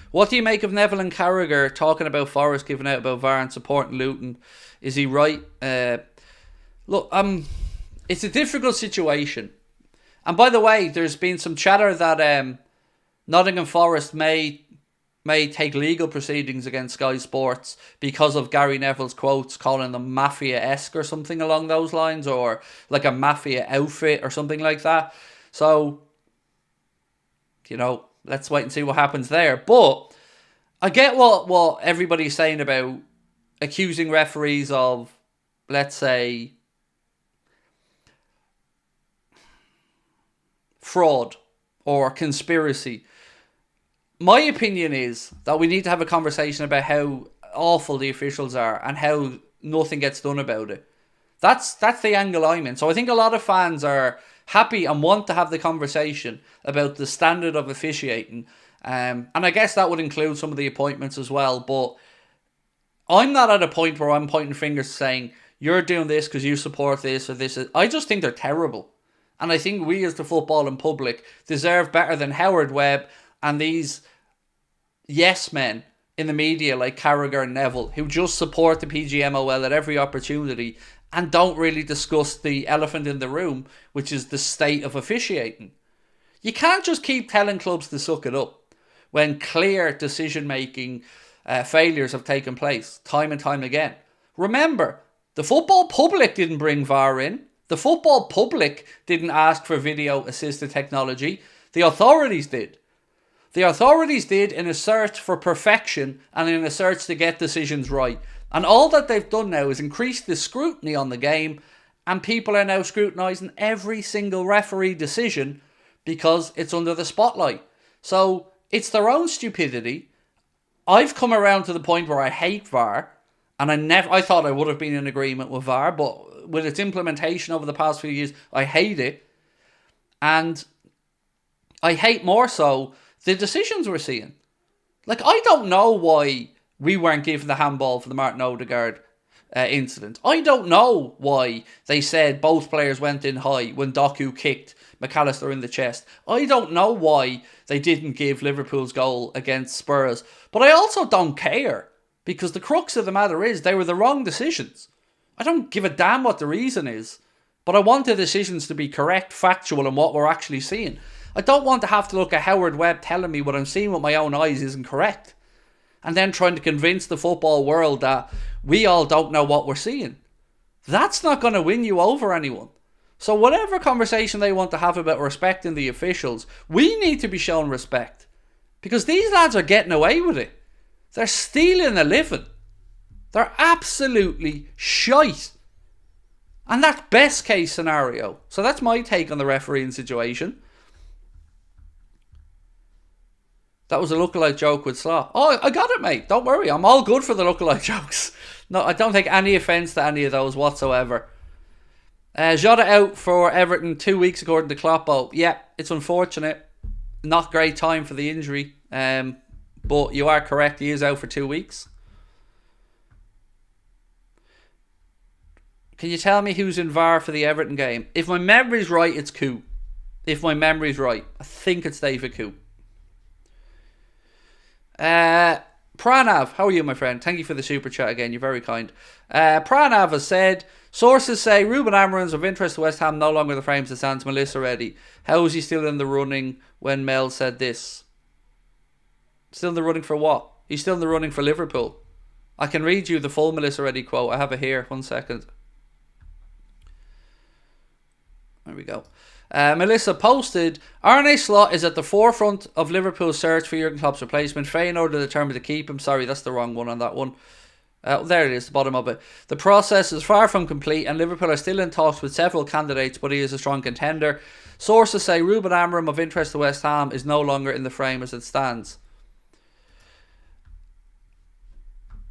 What do you make of Neville and Carragher talking about Forest giving out about VAR and supporting Luton? Is he right? Look, it's a difficult situation. And by the way, there's been some chatter that Nottingham Forest may take legal proceedings against Sky Sports because of Gary Neville's quotes calling them mafia-esque or something along those lines, or like a mafia outfit or something like that. So, let's wait and see what happens there. But I get what everybody's saying about accusing referees of, let's say, fraud or conspiracy. My opinion is that we need to have a conversation about how awful the officials are and how nothing gets done about it. That's the angle I'm in. So I think a lot of fans are happy and want to have the conversation about the standard of officiating. And I guess that would include some of the appointments as well. But I'm not at a point where I'm pointing fingers saying, you're doing this because you support this or this. I just think they're terrible. And I think we as the footballing public deserve better than Howard Webb and these yes men in the media like Carragher and Neville who just support the PGMOL at every opportunity and don't really discuss the elephant in the room, which is the state of officiating. You can't just keep telling clubs to suck it up when clear decision-making failures have taken place time and time again. Remember, the football public didn't bring VAR in. The football public didn't ask for video-assisted technology. The authorities did. The authorities did in a search for perfection and in a search to get decisions right. And all that they've done now is increase the scrutiny on the game, and people are now scrutinising every single referee decision because it's under the spotlight. So it's their own stupidity. I've come around to the point where I hate VAR, and I thought I would have been in agreement with VAR, but with its implementation over the past few years, I hate it. And I hate more so the decisions we're seeing. Like, I don't know why we weren't given the handball for the Martin Odegaard incident. I don't know why they said both players went in high when Doku kicked McAllister in the chest. I don't know why they didn't give Liverpool's goal against Spurs. But I also don't care, because the crux of the matter is they were the wrong decisions. I don't give a damn what the reason is, but I want the decisions to be correct, factual, and what we're actually seeing. I don't want to have to look at Howard Webb telling me what I'm seeing with my own eyes isn't correct, and then trying to convince the football world that we all don't know what we're seeing. That's not going to win you over anyone. So whatever conversation they want to have about respecting the officials, we need to be shown respect. Because these lads are getting away with it. They're stealing a living. They're absolutely shite. And that's best case scenario. So that's my take on the refereeing situation. That was a lookalike joke with Slot. Oh, I got it, mate. Don't worry. I'm all good for the lookalike jokes. No, I don't take any offence to any of those whatsoever. Jota out for Everton 2 weeks according to Klopp. Oh, yeah, it's unfortunate. Not great time for the injury. But you are correct. He is out for 2 weeks. Can you tell me who's in VAR for the Everton game? If my memory's right, it's Koo. If my memory's right. I think it's David Koo. Pranav, how are you, my friend? Thank you for the super chat again. You're very kind. Pranav has said, sources say Ruben Amorim's of interest to West Ham, no longer the frames that stands Melissa ready. How is he still in the running when Mel said this? Still in the running for what? He's still in the running for Liverpool. I can read you the full Melissa ready quote. I have it here. 1 second. There we go. Melissa posted, Arne Slot is at the forefront of Liverpool's search for Jurgen Klopp's replacement. Feyenoord are determined to keep him. Sorry, that's the wrong one on that one. There it is, the bottom of it. The process is far from complete and Liverpool are still in talks with several candidates, but he is a strong contender. Sources say Ruben Amorim, of interest to West Ham, is no longer in the frame as it stands.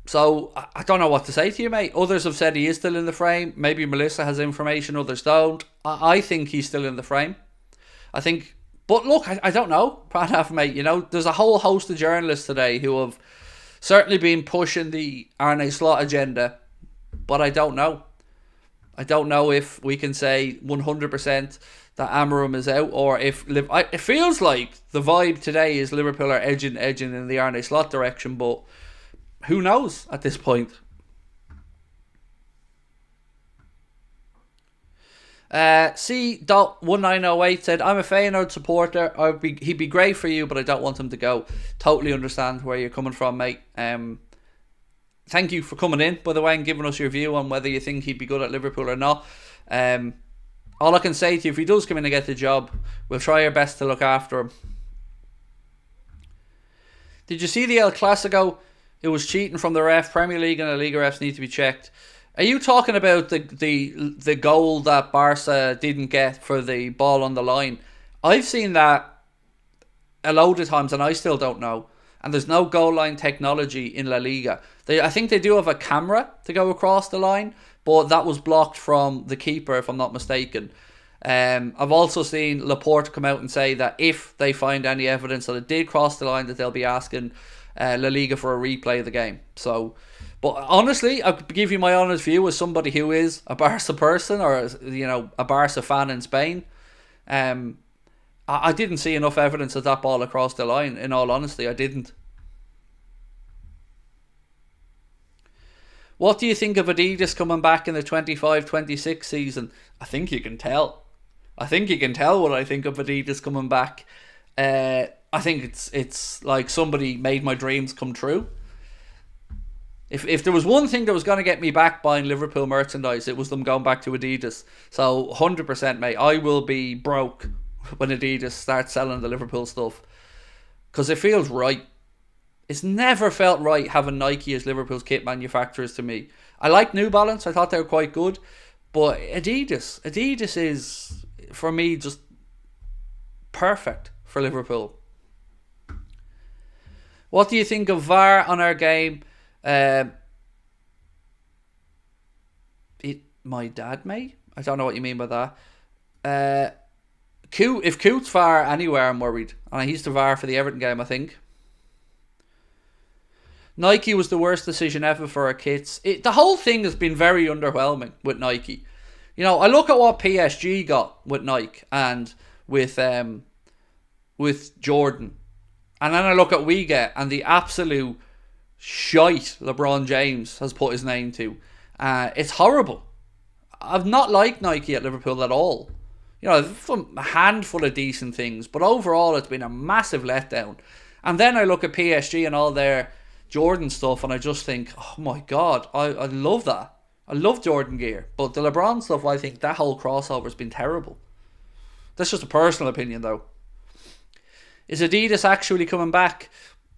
So, I don't know what to say to you, mate. Others have said he is still in the frame. Maybe Melissa has information, others don't. I think he's still in the frame. I think... But look, I don't know, Pranav, mate. You know, there's a whole host of journalists today who have certainly been pushing the Arne Slot agenda. But I don't know. I don't know if we can say 100% that Amorim is out, or if... It feels like the vibe today is Liverpool are edging in the Arne Slot direction, but... Who knows at this point? C.1908 said, I'm a Feyenoord supporter. He'd be great for you, but I don't want him to go. Totally understand where you're coming from, mate. Thank you for coming in, by the way, and giving us your view on whether you think he'd be good at Liverpool or not. All I can say to you, if he does come in and get the job, we'll try our best to look after him. Did you see the El Clasico? It was cheating from the ref. Premier League and the Liga refs need to be checked. Are you talking about the goal that Barca didn't get for the ball on the line? I've seen that a load of times and I still don't know. And there's no goal line technology in La Liga. I think they do have a camera to go across the line, but that was blocked from the keeper, if I'm not mistaken. I've also seen Laporte come out and say that if they find any evidence that it did cross the line, that they'll be asking La Liga for a replay of the game. So, but honestly, I'll give you my honest view as somebody who is a Barca person, or a Barca fan in Spain. I didn't see enough evidence of that ball across the line. In all honesty, I didn't. What do you think of Adidas coming back in the 25-26 season? I think you can tell. I think you can tell what I think of Adidas coming back. I think it's like somebody made my dreams come true. If there was one thing that was going to get me back buying Liverpool merchandise, it was them going back to Adidas. So 100%, mate, I will be broke when Adidas starts selling the Liverpool stuff. Because it feels right. It's never felt right having Nike as Liverpool's kit manufacturers to me. I like New Balance. I thought they were quite good. But Adidas is, for me, just perfect for Liverpool. What do you think of VAR on our game? My dad, mate? I don't know what you mean by that. If Coots VAR anywhere, I'm worried. And he's the VAR for the Everton game, I think. Nike was the worst decision ever for our kits. The whole thing has been very underwhelming with Nike. You know, I look at what PSG got with Nike and with Jordan. And then I look at what we get and the absolute shite LeBron James has put his name to. It's horrible. I've not liked Nike at Liverpool at all. You know, I've done a handful of decent things, but overall it's been a massive letdown. And then I look at PSG and all their Jordan stuff and I just think, oh my God, I love that. I love Jordan gear. But the LeBron stuff, I think that whole crossover has been terrible. That's just a personal opinion though. Is Adidas actually coming back?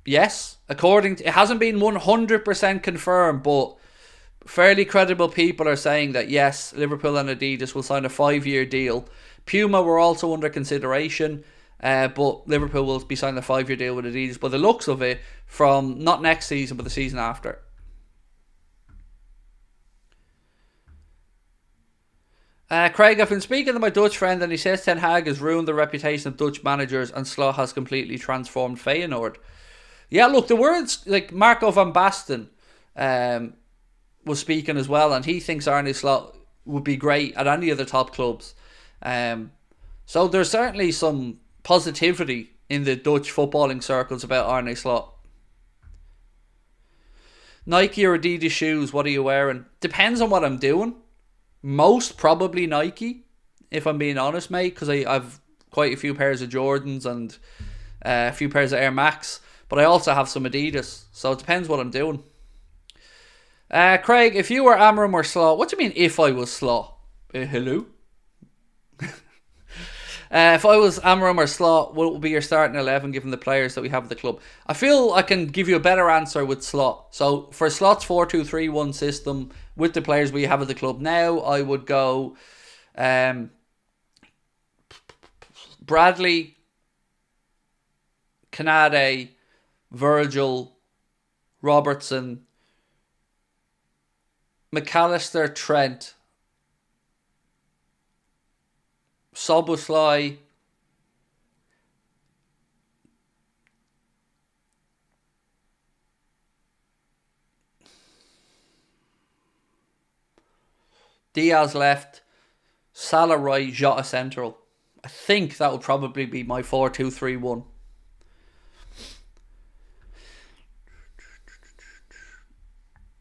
Yes. It hasn't been 100% confirmed, but fairly credible people are saying that yes, Liverpool and Adidas will sign a 5-year deal. Puma were also under consideration, but Liverpool will be signing a 5-year deal with Adidas. By the looks of it, from not next season, but the season after. Craig, I've been speaking to my Dutch friend and he says Ten Hag has ruined the reputation of Dutch managers and Slot has completely transformed Feyenoord. Yeah, look, the words like Marco van Basten was speaking as well, and he thinks Arne Slot would be great at any of the top clubs. So there's certainly some positivity in the Dutch footballing circles about Arne Slot. Nike or Adidas shoes, what are you wearing? Depends on what I'm doing. Most probably Nike, if I'm being honest, mate, because I've quite a few pairs of Jordans and a few pairs of Air Max, but I also have some Adidas, so it depends what I'm doing. Craig, if you were Amorim or Slot, what do you mean if I was Slot? Hello? If I was Amorim or Slot, what would be your starting 11 given the players that we have at the club? I feel I can give you a better answer with Slot. So for Slot's 4-2-3-1 system, with the players we have at the club now, I would go Bradley, Canade, Virgil, Robertson, McAllister, Trent, Soboslai, Diaz left, Salah right, Jota central. I think that would probably be my 4-2-3-1.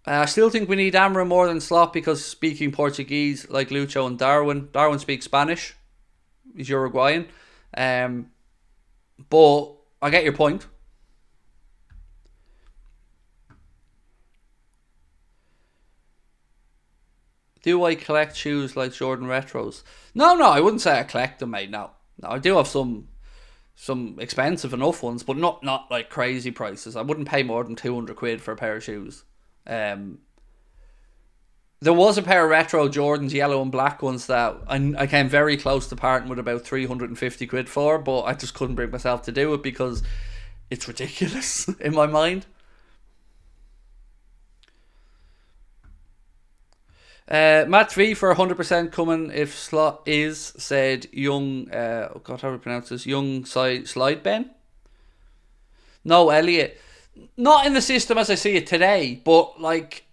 I still think we need Amorim more than Slot because speaking Portuguese like Lucho and Darwin. Darwin speaks Spanish. He's Uruguayan. But I get your point. Do I collect shoes like Jordan Retros? No, I wouldn't say I collect them, mate. No, I do have some expensive enough ones, but not like crazy prices. I wouldn't pay more than 200 quid for a pair of shoes. There was a pair of retro Jordans, yellow and black ones, that I came very close to parting with about 350 quid for, but I just couldn't bring myself to do it because it's ridiculous in my mind. Matt V for 100% coming if Slot is, said young, how do we pronounce this? Young Slide Ben? No, Elliot. Not in the system as I see it today, but like,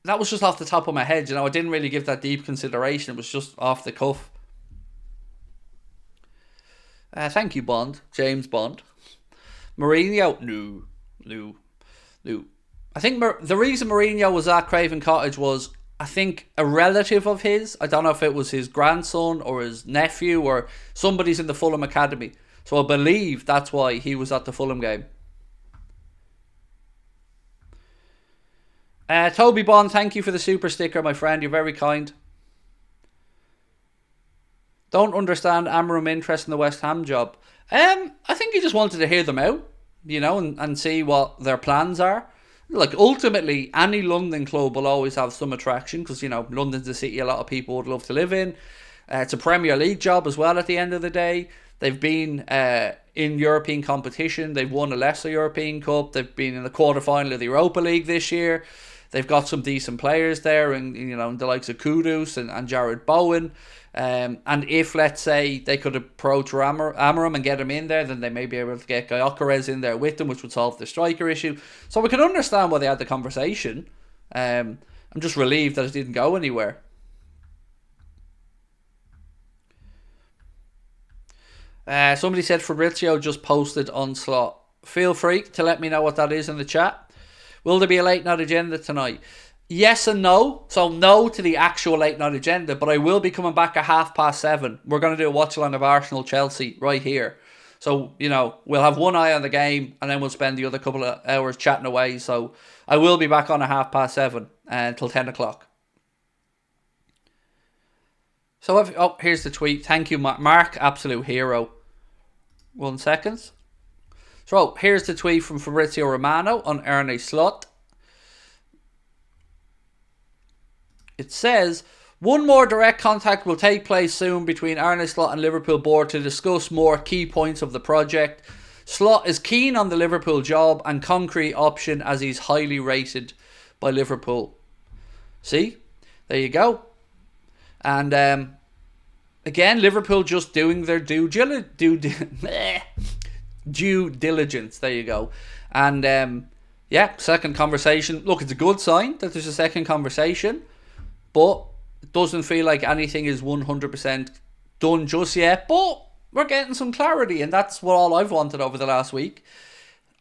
that was just off the top of my head, you know. I didn't really give that deep consideration. It was just off the cuff. Thank you, Bond. James Bond. Mourinho? No. I think the reason Mourinho was at Craven Cottage was I think a relative of his, I don't know if it was his grandson or his nephew or somebody's in the Fulham Academy. So I believe that's why he was at the Fulham game. Toby Bond, thank you for the super sticker, my friend. You're very kind. Don't understand Amorim interest in the West Ham job. I think he just wanted to hear them out, and see what their plans are. Like, ultimately, any London club will always have some attraction because, London's a city a lot of people would love to live in. It's a Premier League job as well at the end of the day. They've been in European competition. They've won a lesser European Cup. They've been in the quarter-final of the Europa League this year. They've got some decent players there, and the likes of Kudus and Jared Bowen. And if, let's say, they could approach Amorim and get him in there, then they may be able to get Gyökeres in there with them, which would solve the striker issue. So we can understand why they had the conversation. I'm just relieved that it didn't go anywhere. Somebody said Fabrizio just posted on Slot. Feel free to let me know what that is in the chat. Will there be a late night agenda tonight? Yes and no. So no to the actual late night agenda, but I will be coming back at 7:30. We're going to do a watch along of Arsenal-Chelsea right here. So, we'll have one eye on the game and then we'll spend the other couple of hours chatting away. So I will be back on at 7:30 until 10 o'clock. So, here's the tweet. Thank you, Mark. Absolute hero. 1 second. So, here's the tweet from Fabrizio Romano on Arne Slot. It says, one more direct contact will take place soon between Arne Slot and Liverpool board to discuss more key points of the project. Slot is keen on the Liverpool job and concrete option as he's highly rated by Liverpool. See? There you go. And again, Liverpool just doing their due diligence. There you go. And second conversation. Look, it's a good sign that there's a second conversation. But it doesn't feel like anything is 100% done just yet. But we're getting some clarity, and that's what all I've wanted over the last week.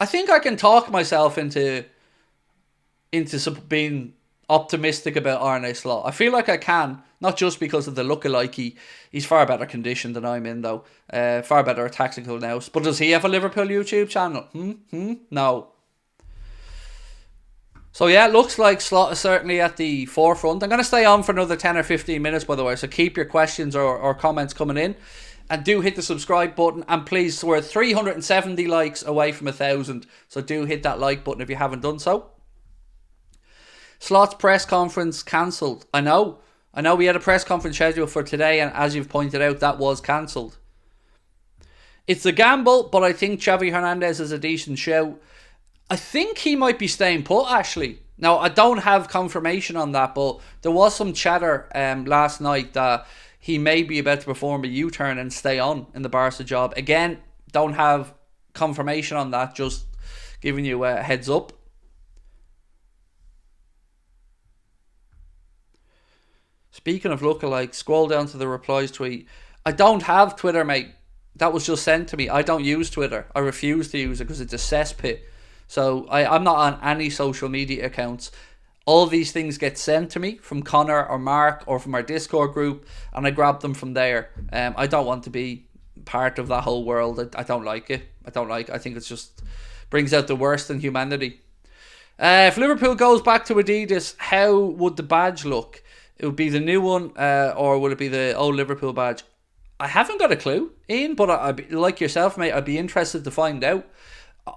I think I can talk myself into being optimistic about Arne Slot. I feel like I can, not just because of the lookalike. He's far better conditioned than I'm in, though. Far better tactical now. But does he have a Liverpool YouTube channel? No. So yeah, it looks like Slot is certainly at the forefront. I'm going to stay on for another 10 or 15 minutes, by the way, so keep your questions or comments coming in. And do hit the subscribe button. And please, we're 370 likes away from 1,000. So do hit that like button if you haven't done so. Slot's press conference cancelled. I know we had a press conference scheduled for today, and as you've pointed out, that was cancelled. It's a gamble, but I think Xavi Hernandez is a decent shout. I think he might be staying put, actually. Now, I don't have confirmation on that, but there was some chatter last night that he may be about to perform a U-turn and stay on in the Barca job. Again, don't have confirmation on that, just giving you a heads up. Speaking of lookalike, scroll down to the replies tweet. I don't have Twitter, mate. That was just sent to me. I don't use Twitter. I refuse to use it because it's a cesspit. So I'm not on any social media accounts. All these things get sent to me from Connor or Mark or from our Discord group, and I grab them from there. I don't want to be part of that whole world. I don't like it. I think it's just brings out the worst in humanity. If Liverpool goes back to Adidas, how would the badge look? It would be the new one, or would it be the old Liverpool badge? I haven't got a clue, Ian, but I'd be, like yourself, mate, I'd be interested to find out.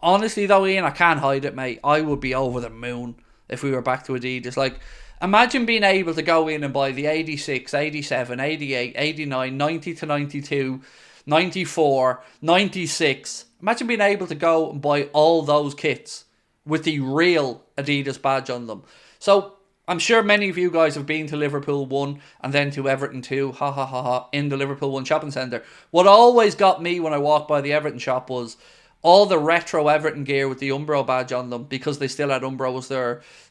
Honestly though, Ian, I can't hide it, mate. I would be over the moon if we were back to Adidas. Like, imagine being able to go in and buy the 86, 87, 88, 89, 90 to 92, 94, 96. Imagine being able to go and buy all those kits with the real Adidas badge on them. So, I'm sure many of you guys have been to Liverpool 1 and then to Everton 2, in the Liverpool 1 shopping centre. What always got me when I walked by the Everton shop was all the retro Everton gear with the Umbro badge on them, because they still had Umbro as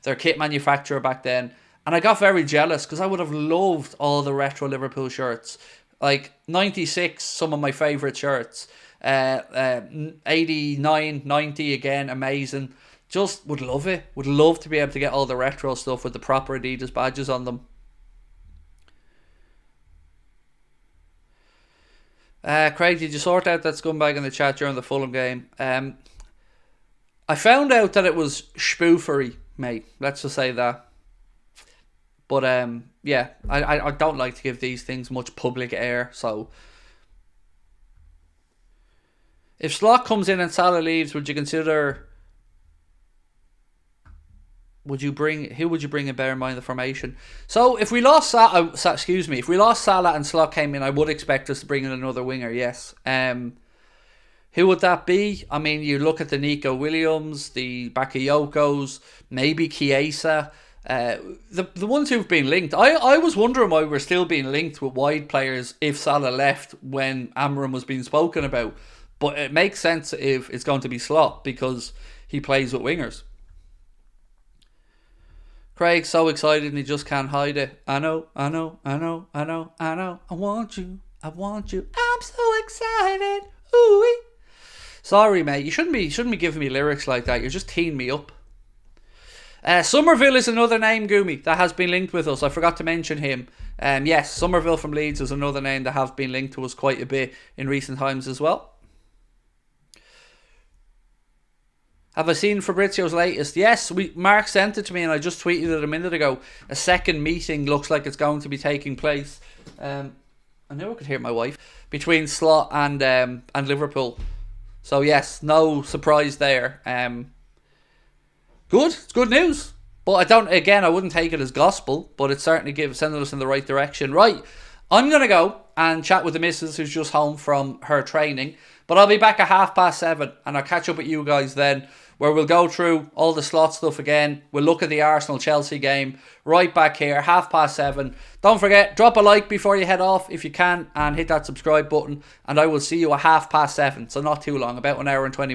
their kit manufacturer back then. And I got very jealous because I would have loved all the retro Liverpool shirts. Like 96, some of my favourite shirts. 89, 90 again, amazing. Just would love it. Would love to be able to get all the retro stuff with the proper Adidas badges on them. Craig, did you sort out that scumbag in the chat during the Fulham game? I found out that it was spoofery, mate. Let's just say that. But yeah, I don't like to give these things much public air. So if Slot comes in and Salah leaves, would you consider? Who would you bring in? Bear in mind the formation. So if we lost if we lost Salah and Slot came in, I would expect us to bring in another winger. Yes. Who would that be? I mean, you look at the Nico Williams, the Bakayokos, maybe Chiesa. The ones who've been linked. I was wondering why we're still being linked with wide players if Salah left when Amorim was being spoken about. But it makes sense if it's going to be Slot because he plays with wingers. Craig's so excited and he just can't hide it. I know. I want you. I'm so excited. Ooh. Sorry, mate. You shouldn't be giving me lyrics like that. You're just teeing me up. Somerville is another name, Goomy, that has been linked with us. I forgot to mention him. Yes, Somerville from Leeds is another name that have been linked to us quite a bit in recent times as well. Have I seen Fabrizio's latest? Yes, Mark sent it to me and I just tweeted it a minute ago. A second meeting looks like it's going to be taking place. I knew I could hear my wife. Between Slot and Liverpool. So yes, no surprise there. Good, it's good news. But I wouldn't take it as gospel, but it's certainly sending us in the right direction. Right, I'm going to go and chat with the missus who's just home from her training. But I'll be back at 7:30 and I'll catch up with you guys then, where we'll go through all the Slot stuff again. We'll look at the Arsenal-Chelsea game right back here, 7:30. Don't forget, drop a like before you head off if you can and hit that subscribe button. And I will see you at 7:30, so not too long, about an hour and 20 minutes.